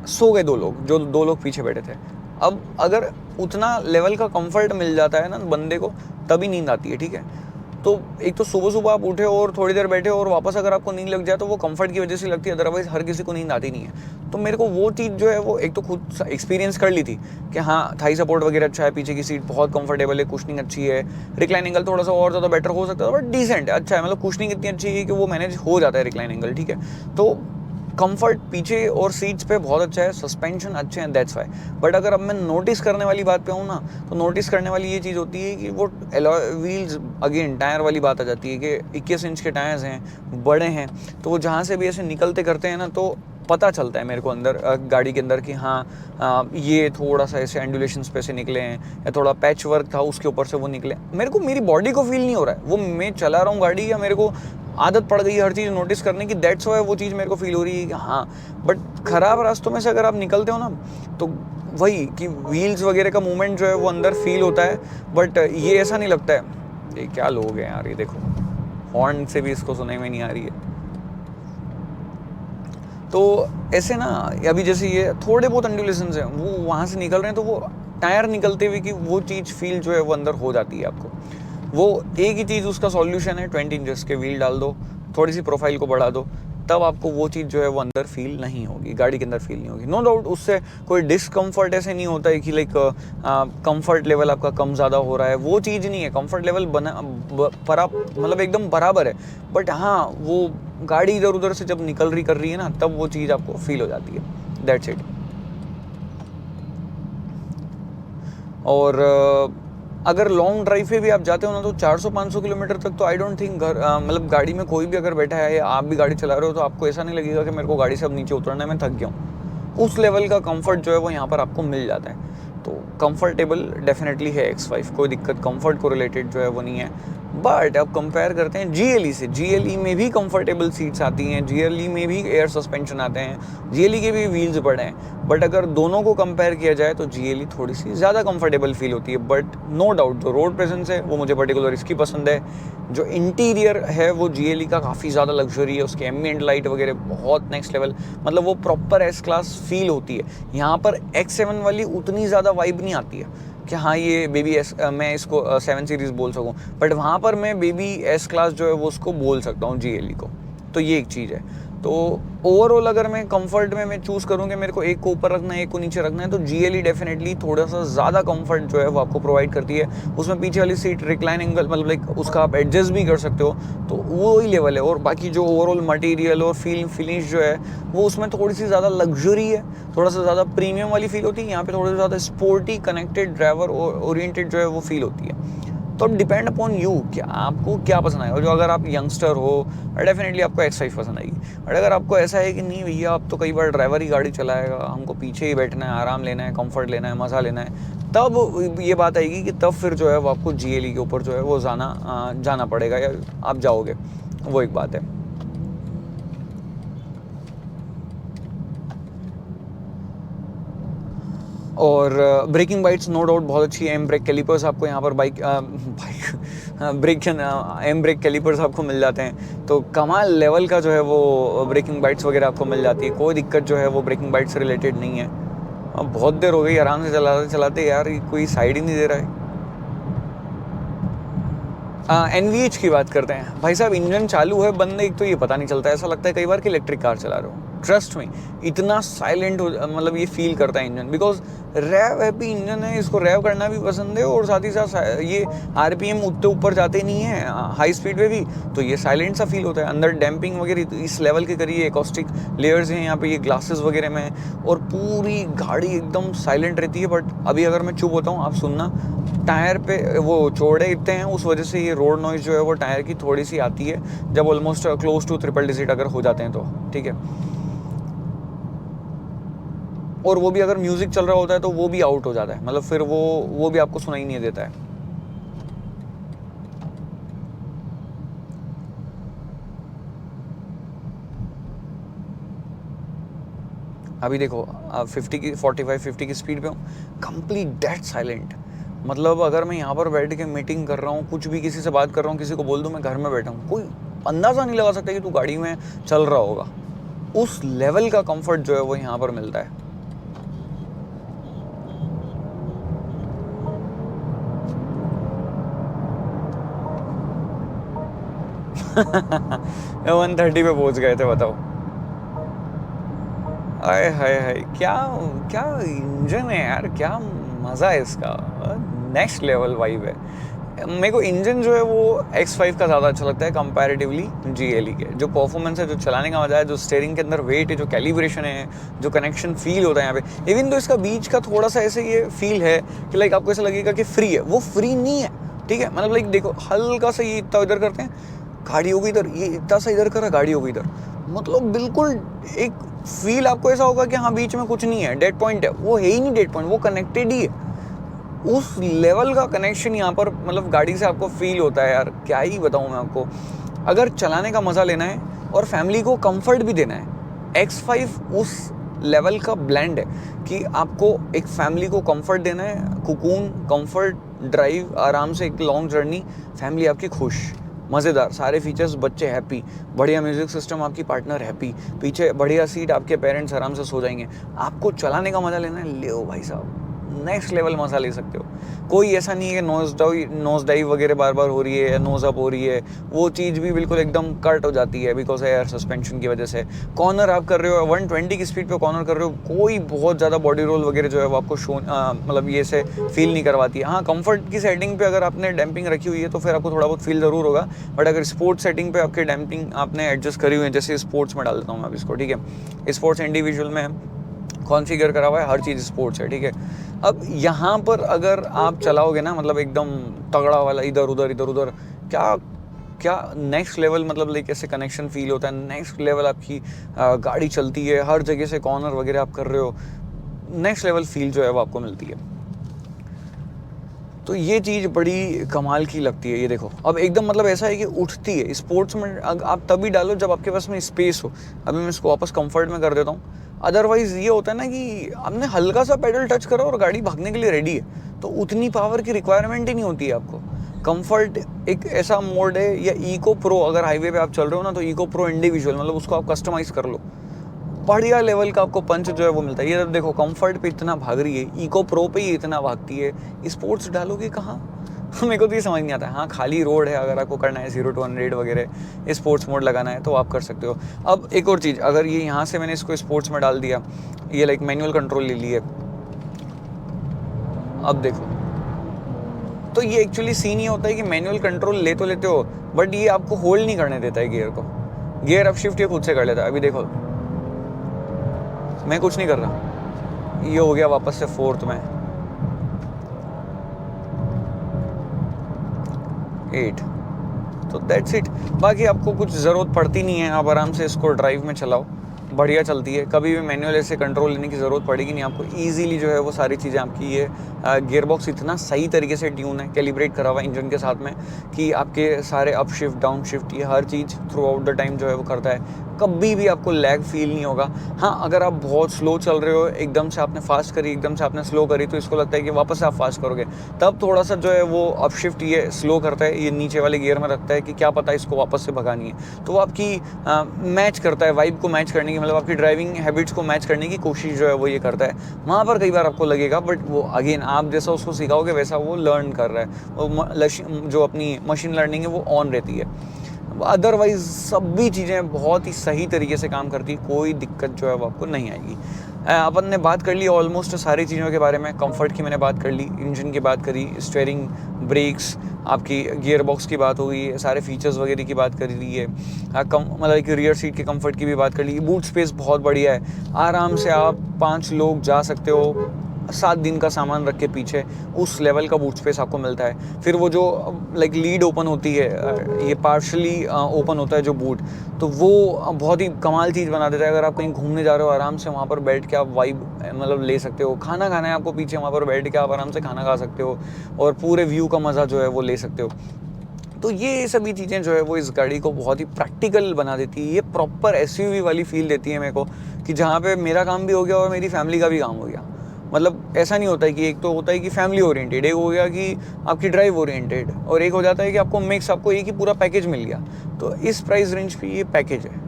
Speaker 1: सो गए 2 लोग, जो 2 लोग पीछे बैठे थे। अब अगर उतना लेवल का कंफर्ट मिल जाता है ना बंदे को, तभी नींद आती है, ठीक है। तो एक तो सुबह सुबह आप उठे और थोड़ी देर बैठे और वापस अगर आपको नींद लग जाए तो वो कंफर्ट की वजह से लगती है, अदरवाइज हर किसी को नींद आती नहीं है। तो मेरे को वो चीज़ जो है वो एक तो खुद एक्सपीरियंस कर ली थी कि हाँ थाई सपोर्ट वगैरह अच्छा है, पीछे की सीट बहुत कंफर्टेबल है, कुशनिंग अच्छी है, रिक्लाइन एंगल थोड़ा सा और ज़्यादा बेटर हो सकता है, बट डिसेंट है, अच्छा है, मतलब कुशनिंग इतनी अच्छी है कि वो मैनेज हो जाता है रिक्लाइन एंगल, ठीक है। तो कंफर्ट पीछे और सीट्स पे बहुत अच्छा है, सस्पेंशन अच्छे हैं, दैट्स वाई। बट अगर अब मैं नोटिस करने वाली बात पे हूँ ना, तो नोटिस करने वाली ये चीज़ होती है कि वो एलॉय व्हील्स, अगेन टायर वाली बात आ जाती है कि 21 इंच के टायर्स हैं, बड़े हैं, तो वो जहाँ से भी ऐसे निकलते करते हैं ना तो पता चलता है मेरे को अंदर गाड़ी के अंदर कि हाँ ये थोड़ा सा ऐसे एंडुलेशंस पे से निकले हैं, या थोड़ा पैच वर्क था उसके ऊपर से वो निकले। मेरे को मेरी बॉडी को फील नहीं हो रहा है, वो मैं चला रहा हूँ गाड़ी या मेरे को आदत पड़ गई है हर चीज़ नोटिस करने की, दैट्स वाई वो चीज़ मेरे को फील हो रही है कि हाँ। बट ख़राब रास्तों में से अगर आप निकलते हो ना, तो वही कि व्हील्स वगैरह का मूवमेंट जो है वो अंदर फील होता है, बट ये ऐसा नहीं लगता है। ये क्या लोग हैं यार, ये देखो हॉर्न से भी इसको सुनाई में नहीं आ रही है। तो ऐसे ना अभी जैसे ये थोड़े बहुत अंडुलेशंस हैं वो वहाँ से निकल रहे हैं, तो वो टायर निकलते हुए कि वो चीज़ फील जो है वो अंदर हो जाती है आपको। वो एक ही चीज़ उसका सॉल्यूशन है, 20 इंचेस के व्हील डाल दो, थोड़ी सी प्रोफाइल को बढ़ा दो, तब आपको वो चीज़ जो है वो अंदर फील नहीं होगी, गाड़ी के अंदर फील नहीं होगी। नो डाउट उससे कोई डिसकम्फर्ट ऐसे नहीं होता है कि लाइक कंफर्ट लेवल आपका कम ज़्यादा हो रहा है, वो चीज़ नहीं है। कंफर्ट लेवल मतलब एकदम बराबर है, बट हाँ वो गाड़ी इधर उधर से जब निकल रही कर रही है ना, तब वो चीज़ आपको फील हो जाती है, दैट्स इट। और अगर लॉन्ग ड्राइव पे भी आप जाते हो ना, तो 400-500 किलोमीटर तक तो आई डोंट थिंक मतलब गाड़ी में कोई भी अगर बैठा है या आप भी गाड़ी चला रहे हो तो आपको ऐसा नहीं लगेगा कि मेरे को गाड़ी से अब नीचे उतरना है, मैं थक गया हूँ। उस लेवल का कंफर्ट जो है वो यहाँ पर आपको मिल जाता है। तो कंफर्टेबल डेफिनेटली है X5, कोई दिक्कत कंफर्ट को रिलेटेड जो है वो नहीं है। बट अब कंपेयर करते हैं GLE से, GLE में भी कंफर्टेबल सीट्स आती हैं, GLE में भी एयर सस्पेंशन आते हैं, GLE के भी व्हील्स बड़े हैं, बट अगर दोनों को कंपेयर किया जाए तो GLE थोड़ी सी ज़्यादा कंफर्टेबल फील होती है। बट नो डाउट जो रोड प्रेजेंस है वो मुझे पर्टिकुलर इसकी पसंद है। जो इंटीरियर है वो GLE का काफ़ी ज़्यादा लग्जरी है, उसके एम्बिएंट लाइट वगैरह बहुत नेक्स्ट लेवल, मतलब वो प्रॉपर एस क्लास फील होती है। यहाँ पर X7 वाली उतनी ज़्यादा वाइब नहीं आती है कि हाँ ये बेबी एस, मैं इसको 7 सीरीज़ बोल सकूँ, बट वहाँ पर मैं बेबी एस क्लास जो है वो उसको बोल सकता हूँ GLE को। तो ये एक चीज़ है। तो ओवरऑल अगर मैं कंफर्ट में मैं चूज़ करूँ कि मेरे को एक को ऊपर रखना है एक को नीचे रखना है, तो GLE डेफिनेटली थोड़ा सा ज़्यादा कंफर्ट जो है वो आपको प्रोवाइड करती है। उसमें पीछे वाली सीट रिक्लाइन एंगल, मतलब लाइक उसका आप एडजस्ट भी कर सकते हो, तो वो ही लेवल है। और बाकी जो ओवरऑल मटेरियल और फिनिश जो है वो उसमें थोड़ी सी ज़्यादा लग्जरी है, थोड़ा सा ज़्यादा प्रीमियम वाली फील होती है। यहाँ पे थोड़ा सा ज़्यादा स्पोर्टी कनेक्टेड ड्राइवर ओरिएंटेड जो है वो फील होती है। तो अब डिपेंड अपॉन यू कि आपको क्या पसंद आएगा। जो अगर आप यंगस्टर हो डेफिनेटली आपको X5 पसंद आएगी, और अगर आपको ऐसा है कि नहीं भैया आप तो कई बार ड्राइवर ही गाड़ी चलाएगा, हमको पीछे ही बैठना है, आराम लेना है, कंफर्ट लेना है, मज़ा लेना है, तब ये बात आएगी कि तब फिर जो है वो आपको GLE के ऊपर जो है वो जाना पड़ेगा, या आप जाओगे, वो एक बात है। और ब्रेकिंग बाइट्स नो डाउट बहुत अच्छी है। एम ब्रेक कैलिपर्स आपको यहाँ पर एम ब्रेक कैलिपर्स आपको मिल जाते हैं, तो कमाल लेवल का जो है वो ब्रेकिंग बाइट्स वगैरह आपको मिल जाती है। कोई दिक्कत जो है वो ब्रेकिंग बाइट से रिलेटेड नहीं है। अब बहुत देर हो गई आराम से चलाते चलाते यार, कोई साइड ही नहीं दे रहा है। NVH की बात करते हैं भाई साहब, इंजन चालू है बंद है, एक तो ये पता नहीं चलता, ऐसा लगता है कई बार कि इलेक्ट्रिक कार चला रहे हो। ट्रस्ट में इतना साइलेंट हो, मतलब ये फील करता है engine, because rev happy engine है, इसको रैव करना भी पसंद है, और साथ ही साथ ये RPM उतने ऊपर जाते नहीं है हाई स्पीड पे भी, तो ये साइलेंट सा फील होता है। अंदर डैम्पिंग वगैरह इस लेवल के करिए, एकॉस्टिक लेयर्स हैं यहाँ पे, ये ग्लासेस वगैरह में, और पूरी गाड़ी एकदम साइलेंट रहती है। बट अभी अगर मैं चुप होता हूँ आप सुनना, टायर पे वो चौड़े इतने हैं, उस वजह से ये रोड नॉइज जो है वो टायर की थोड़ी सी आती है जब almost close to triple digit अगर हो जाते हैं तो, ठीक है। और वो भी अगर म्यूजिक चल रहा होता है तो वो भी आउट हो जाता है, मतलब फिर वो भी आपको सुनाई नहीं देता है। अभी देखो 45-50 की स्पीड पे हूँ, कंप्लीट डेड साइलेंट। मतलब अगर मैं यहाँ पर बैठ के मीटिंग कर रहा हूँ, कुछ भी किसी से बात कर रहा हूँ, किसी को बोल दूँ मैं घर में बैठा हूँ, कोई अंदाज़ा नहीं लगा सकता कि तू गाड़ी में चल रहा होगा। उस लेवल का कंफर्ट जो है वो यहाँ पर मिलता है। तो 130 पे पहुंच गए थे, बताओ। आए हाय हाय, क्या क्या इंजन है यार, क्या मज़ा है इसका, नेक्स्ट लेवल वाइब है। मेरे को इंजन जो है वो X5 का ज़्यादा अच्छा लगता है कंपैरेटिवली GLE के। जो परफॉर्मेंस है, जो चलाने का मज़ा है, जो स्टीयरिंग के अंदर वेट है, जो कैलिब्रेशन है, जो कनेक्शन फील होता है यहाँ पे, इवन तो इसका बीच का थोड़ा सा ऐसे ये फील है कि लाइक आपको ऐसा लगेगा कि फ्री है, वो फ्री नहीं है, ठीक है। मतलब लाइक देखो हल्का सा ये इतना इधर करते हैं, गाड़ी होगी इधर, ये इतना सा इधर करा, गाड़ी होगी इधर, मतलब बिल्कुल एक फील आपको ऐसा होगा कि हाँ बीच में कुछ नहीं है, डेड पॉइंट है, वो है ही नहीं डेड पॉइंट, वो कनेक्टेड ही है। उस लेवल का कनेक्शन यहाँ पर मतलब गाड़ी से आपको फील होता है यार, क्या ही बताऊँ मैं आपको। अगर चलाने का मज़ा लेना है और फैमिली को कंफर्ट भी देना है, X5 उस लेवल का ब्लेंड है कि आपको एक फैमिली को कंफर्ट देना है, कुकून कंफर्ट ड्राइव, आराम से एक लॉन्ग जर्नी, फैमिली आपकी खुश, मज़ेदार, सारे फीचर्स, बच्चे हैप्पी, बढ़िया म्यूज़िक सिस्टम, आपकी पार्टनर हैप्पी, पीछे बढ़िया सीट, आपके पेरेंट्स आराम से सो जाएंगे। आपको चलाने का मज़ा लेना है, ले ओ भाई साहब, नेक्स्ट लेवल मज़ा ले सकते हो। कोई ऐसा नहीं है कि नोज डाइव वगैरह बार बार हो रही है या नोज अप हो रही है, वो चीज़ भी बिल्कुल एकदम कट हो जाती है बिकॉज एयर सस्पेंशन की वजह से। कॉर्नर आप कर रहे हो 120 की स्पीड पे कॉर्नर कर रहे हो, कोई बहुत ज़्यादा बॉडी रोल वगैरह जो है वो आपको मतलब ये से फील नहीं करवाती है। हाँ, कंफर्ट की सेटिंग पे अगर आपने डैम्पिंग रखी हुई है तो फिर आपको थोड़ा बहुत फील ज़रूर होगा, बट अगर स्पोर्ट्स सेटिंग पे आपके डैम्पिंग आपने एडजस्ट करी हुई है, जैसे स्पोर्ट्स में डाल देता हूँ मैं अब इसको, ठीक है, स्पोर्ट्स इंडिविजुअल में कॉन्फ़िगर करा हुआ है, हर चीज़ स्पोर्ट्स है, ठीक है। अब यहाँ पर अगर आप चलाओगे ना, मतलब एकदम तगड़ा वाला, इधर उधर क्या क्या नेक्स्ट लेवल, मतलब लाइक ऐसे कनेक्शन फील होता है, नेक्स्ट लेवल आपकी गाड़ी चलती है, हर जगह से कॉर्नर वगैरह आप कर रहे हो, नेक्स्ट लेवल फील जो है वो आपको मिलती है। तो ये चीज़ बड़ी कमाल की लगती है। ये देखो, अब एकदम मतलब ऐसा है कि उठती है। स्पोर्ट्स में आप तभी डालो जब आपके पास में स्पेस हो। अभी मैं इसको वापस कंफर्ट में कर देता हूँ। अदरवाइज़ ये होता है ना कि आपने हल्का सा पेडल टच करा और गाड़ी भागने के लिए रेडी है, तो उतनी पावर की रिक्वायरमेंट ही नहीं होती है आपको। कंफर्ट एक ऐसा मोड है, या इको प्रो, अगर हाईवे पे आप चल रहे हो ना, तो इको प्रो इंडिविजुअल, मतलब उसको आप कस्टमाइज़ कर लो, बढ़िया लेवल का आपको पंच जो है वो मिलता है। ये देखो, कंफर्ट पे इतना भाग रही है, इको प्रो पे ही इतना भागती है, स्पोर्ट्स डालोगे कहाँ? मेरे को तो ये समझ नहीं आता। हाँ, खाली रोड है, अगर आपको करना है 0 to 100 वगैरह, स्पोर्ट्स मोड लगाना है तो आप कर सकते हो। अब एक और चीज़, अगर ये यहाँ से मैंने इसको स्पोर्ट्स में डाल दिया, ये लाइक मैनुअल कंट्रोल ले लिए, अब देखो, तो ये एक्चुअली सीन ये होता है कि मैनुअल कंट्रोल ले तो लेते हो, बट ये आपको होल्ड नहीं करने देता है गियर को। गियर अप शिफ्ट ये खुद से कर लेता है। अभी देखो, मैं कुछ नहीं कर रहा, ये हो गया वापस से 4th में, 8। तो दैट्स इट। बाकी आपको कुछ ज़रूरत पड़ती नहीं है, आप आराम से इसको ड्राइव में चलाओ, बढ़िया चलती है। कभी भी मैनुअल ऐसे कंट्रोल लेने की ज़रूरत पड़ेगी नहीं आपको। इजीली जो है वो सारी चीज़ें आपकी, ये गियर बॉक्स इतना सही तरीके से ट्यून है, कैलिब्रेट करा हुआ इंजन के साथ में, कि आपके सारे अप शिफ्ट, डाउन शिफ्ट, ये हर चीज़ थ्रू आउट द टाइम जो है वो करता है। कभी भी आपको लैग फील नहीं होगा। हाँ, अगर आप बहुत स्लो चल रहे हो, एकदम से आपने फास्ट करी, एकदम से आपने स्लो करी, तो इसको लगता है कि वापस से आप फास्ट करोगे, तब थोड़ा सा जो है वो अप शिफ्ट ये स्लो करता है, ये नीचे वाले गियर में रखता है कि क्या पता इसको वापस से भगानी है। तो वो आपकी मैच करता है, वाइब को मैच करने की, मतलब आपकी ड्राइविंग हैबिट्स को मैच करने की कोशिश जो है वो ये करता है। वहाँ पर कई बार आपको लगेगा, बट वो अगेन आप जैसा उसको सिखाओगे वैसा वो लर्न कर रहा है। वो जो अपनी मशीन लर्निंग है वो ऑन रहती है। अदरवाइज सभी चीज़ें बहुत ही सही तरीके से काम करती है, कोई दिक्कत जो है वो आपको नहीं आएगी। अपन ने बात कर ली ऑलमोस्ट सारी चीज़ों के बारे में। कंफर्ट की मैंने बात कर ली, इंजन की बात करी, स्टीयरिंग, ब्रेक्स, आपकी गियर बॉक्स की बात हो गई, सारे फीचर्स वगैरह की बात कर ली है, मतलब कि रियर सीट के कंफर्ट की भी बात कर ली। बूट स्पेस बहुत बढ़िया है, आराम से आप 5 लोग जा सकते हो, 7 दिन का सामान रख के पीछे, उस लेवल का बूट स्पेस आपको मिलता है। फिर वो जो लाइक लीड ओपन होती है, ये पार्शली ओपन होता है जो बूट, तो वो बहुत ही कमाल चीज़ बना देता है। अगर आप कहीं घूमने जा रहे हो, आराम से वहाँ पर बैठ के आप वाइब मतलब ले सकते हो। खाना खाना है आपको पीछे, वहाँ पर बैठ के आप आराम से खाना खा सकते हो, और पूरे व्यू का मज़ा जो है वो ले सकते हो। तो ये सभी चीज़ें जो है वो इस गाड़ी को बहुत ही प्रैक्टिकल बना देती है। ये प्रॉपर एसयूवी वाली फील देती है मेरे को, कि जहाँ पे मेरा काम भी हो गया और मेरी फैमिली का भी काम हो गया। मतलब ऐसा नहीं होता है कि एक तो होता है कि फैमिली ओरिएंटेड, एक हो गया कि आपकी ड्राइव ओरिएंटेड, और एक हो जाता है कि आपको मिक्स, आपको एक ही पूरा पैकेज मिल गया। तो इस प्राइस रेंज पे ये पैकेज है।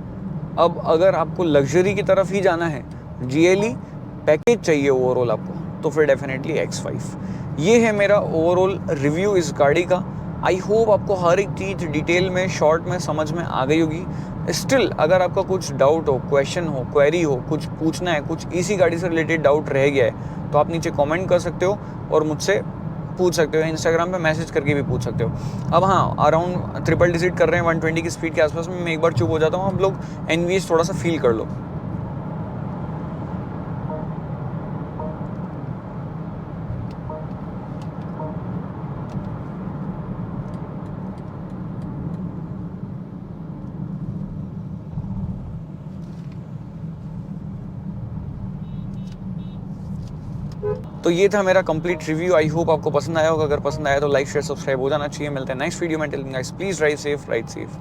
Speaker 1: अब अगर आपको लग्जरी की तरफ ही जाना है, GLE पैकेज चाहिए ओवरऑल आपको, तो फिर डेफिनेटली X5। ये है मेरा ओवरऑल रिव्यू इस गाड़ी का। आई होप आपको हर एक चीज़ डिटेल में, शॉर्ट में समझ में आ गई होगी। स्टिल अगर आपका कुछ डाउट हो, क्वेश्चन हो, क्वेरी हो, कुछ पूछना है, कुछ इसी गाड़ी से रिलेटेड डाउट रह गया है, तो आप नीचे कमेंट कर सकते हो और मुझसे पूछ सकते हो। इंस्टाग्राम पे मैसेज करके भी पूछ सकते हो। अब हाँ, अराउंड ट्रिपल डिजिट कर रहे हैं 120 की स्पीड के आसपास में, मैं एक बार चुप हो जाता हूँ। आप लोग एनवीएस थोड़ा सा फील कर लो। तो ये था मेरा कंप्लीट रिव्यू। आई होप आपको पसंद आया होगा। अगर पसंद आया तो लाइक, शेयर, सब्सक्राइब हो जाना चाहिए। मिलते हैं नेक्स्ट वीडियो में। Till then guys, please drive safe, ride safe.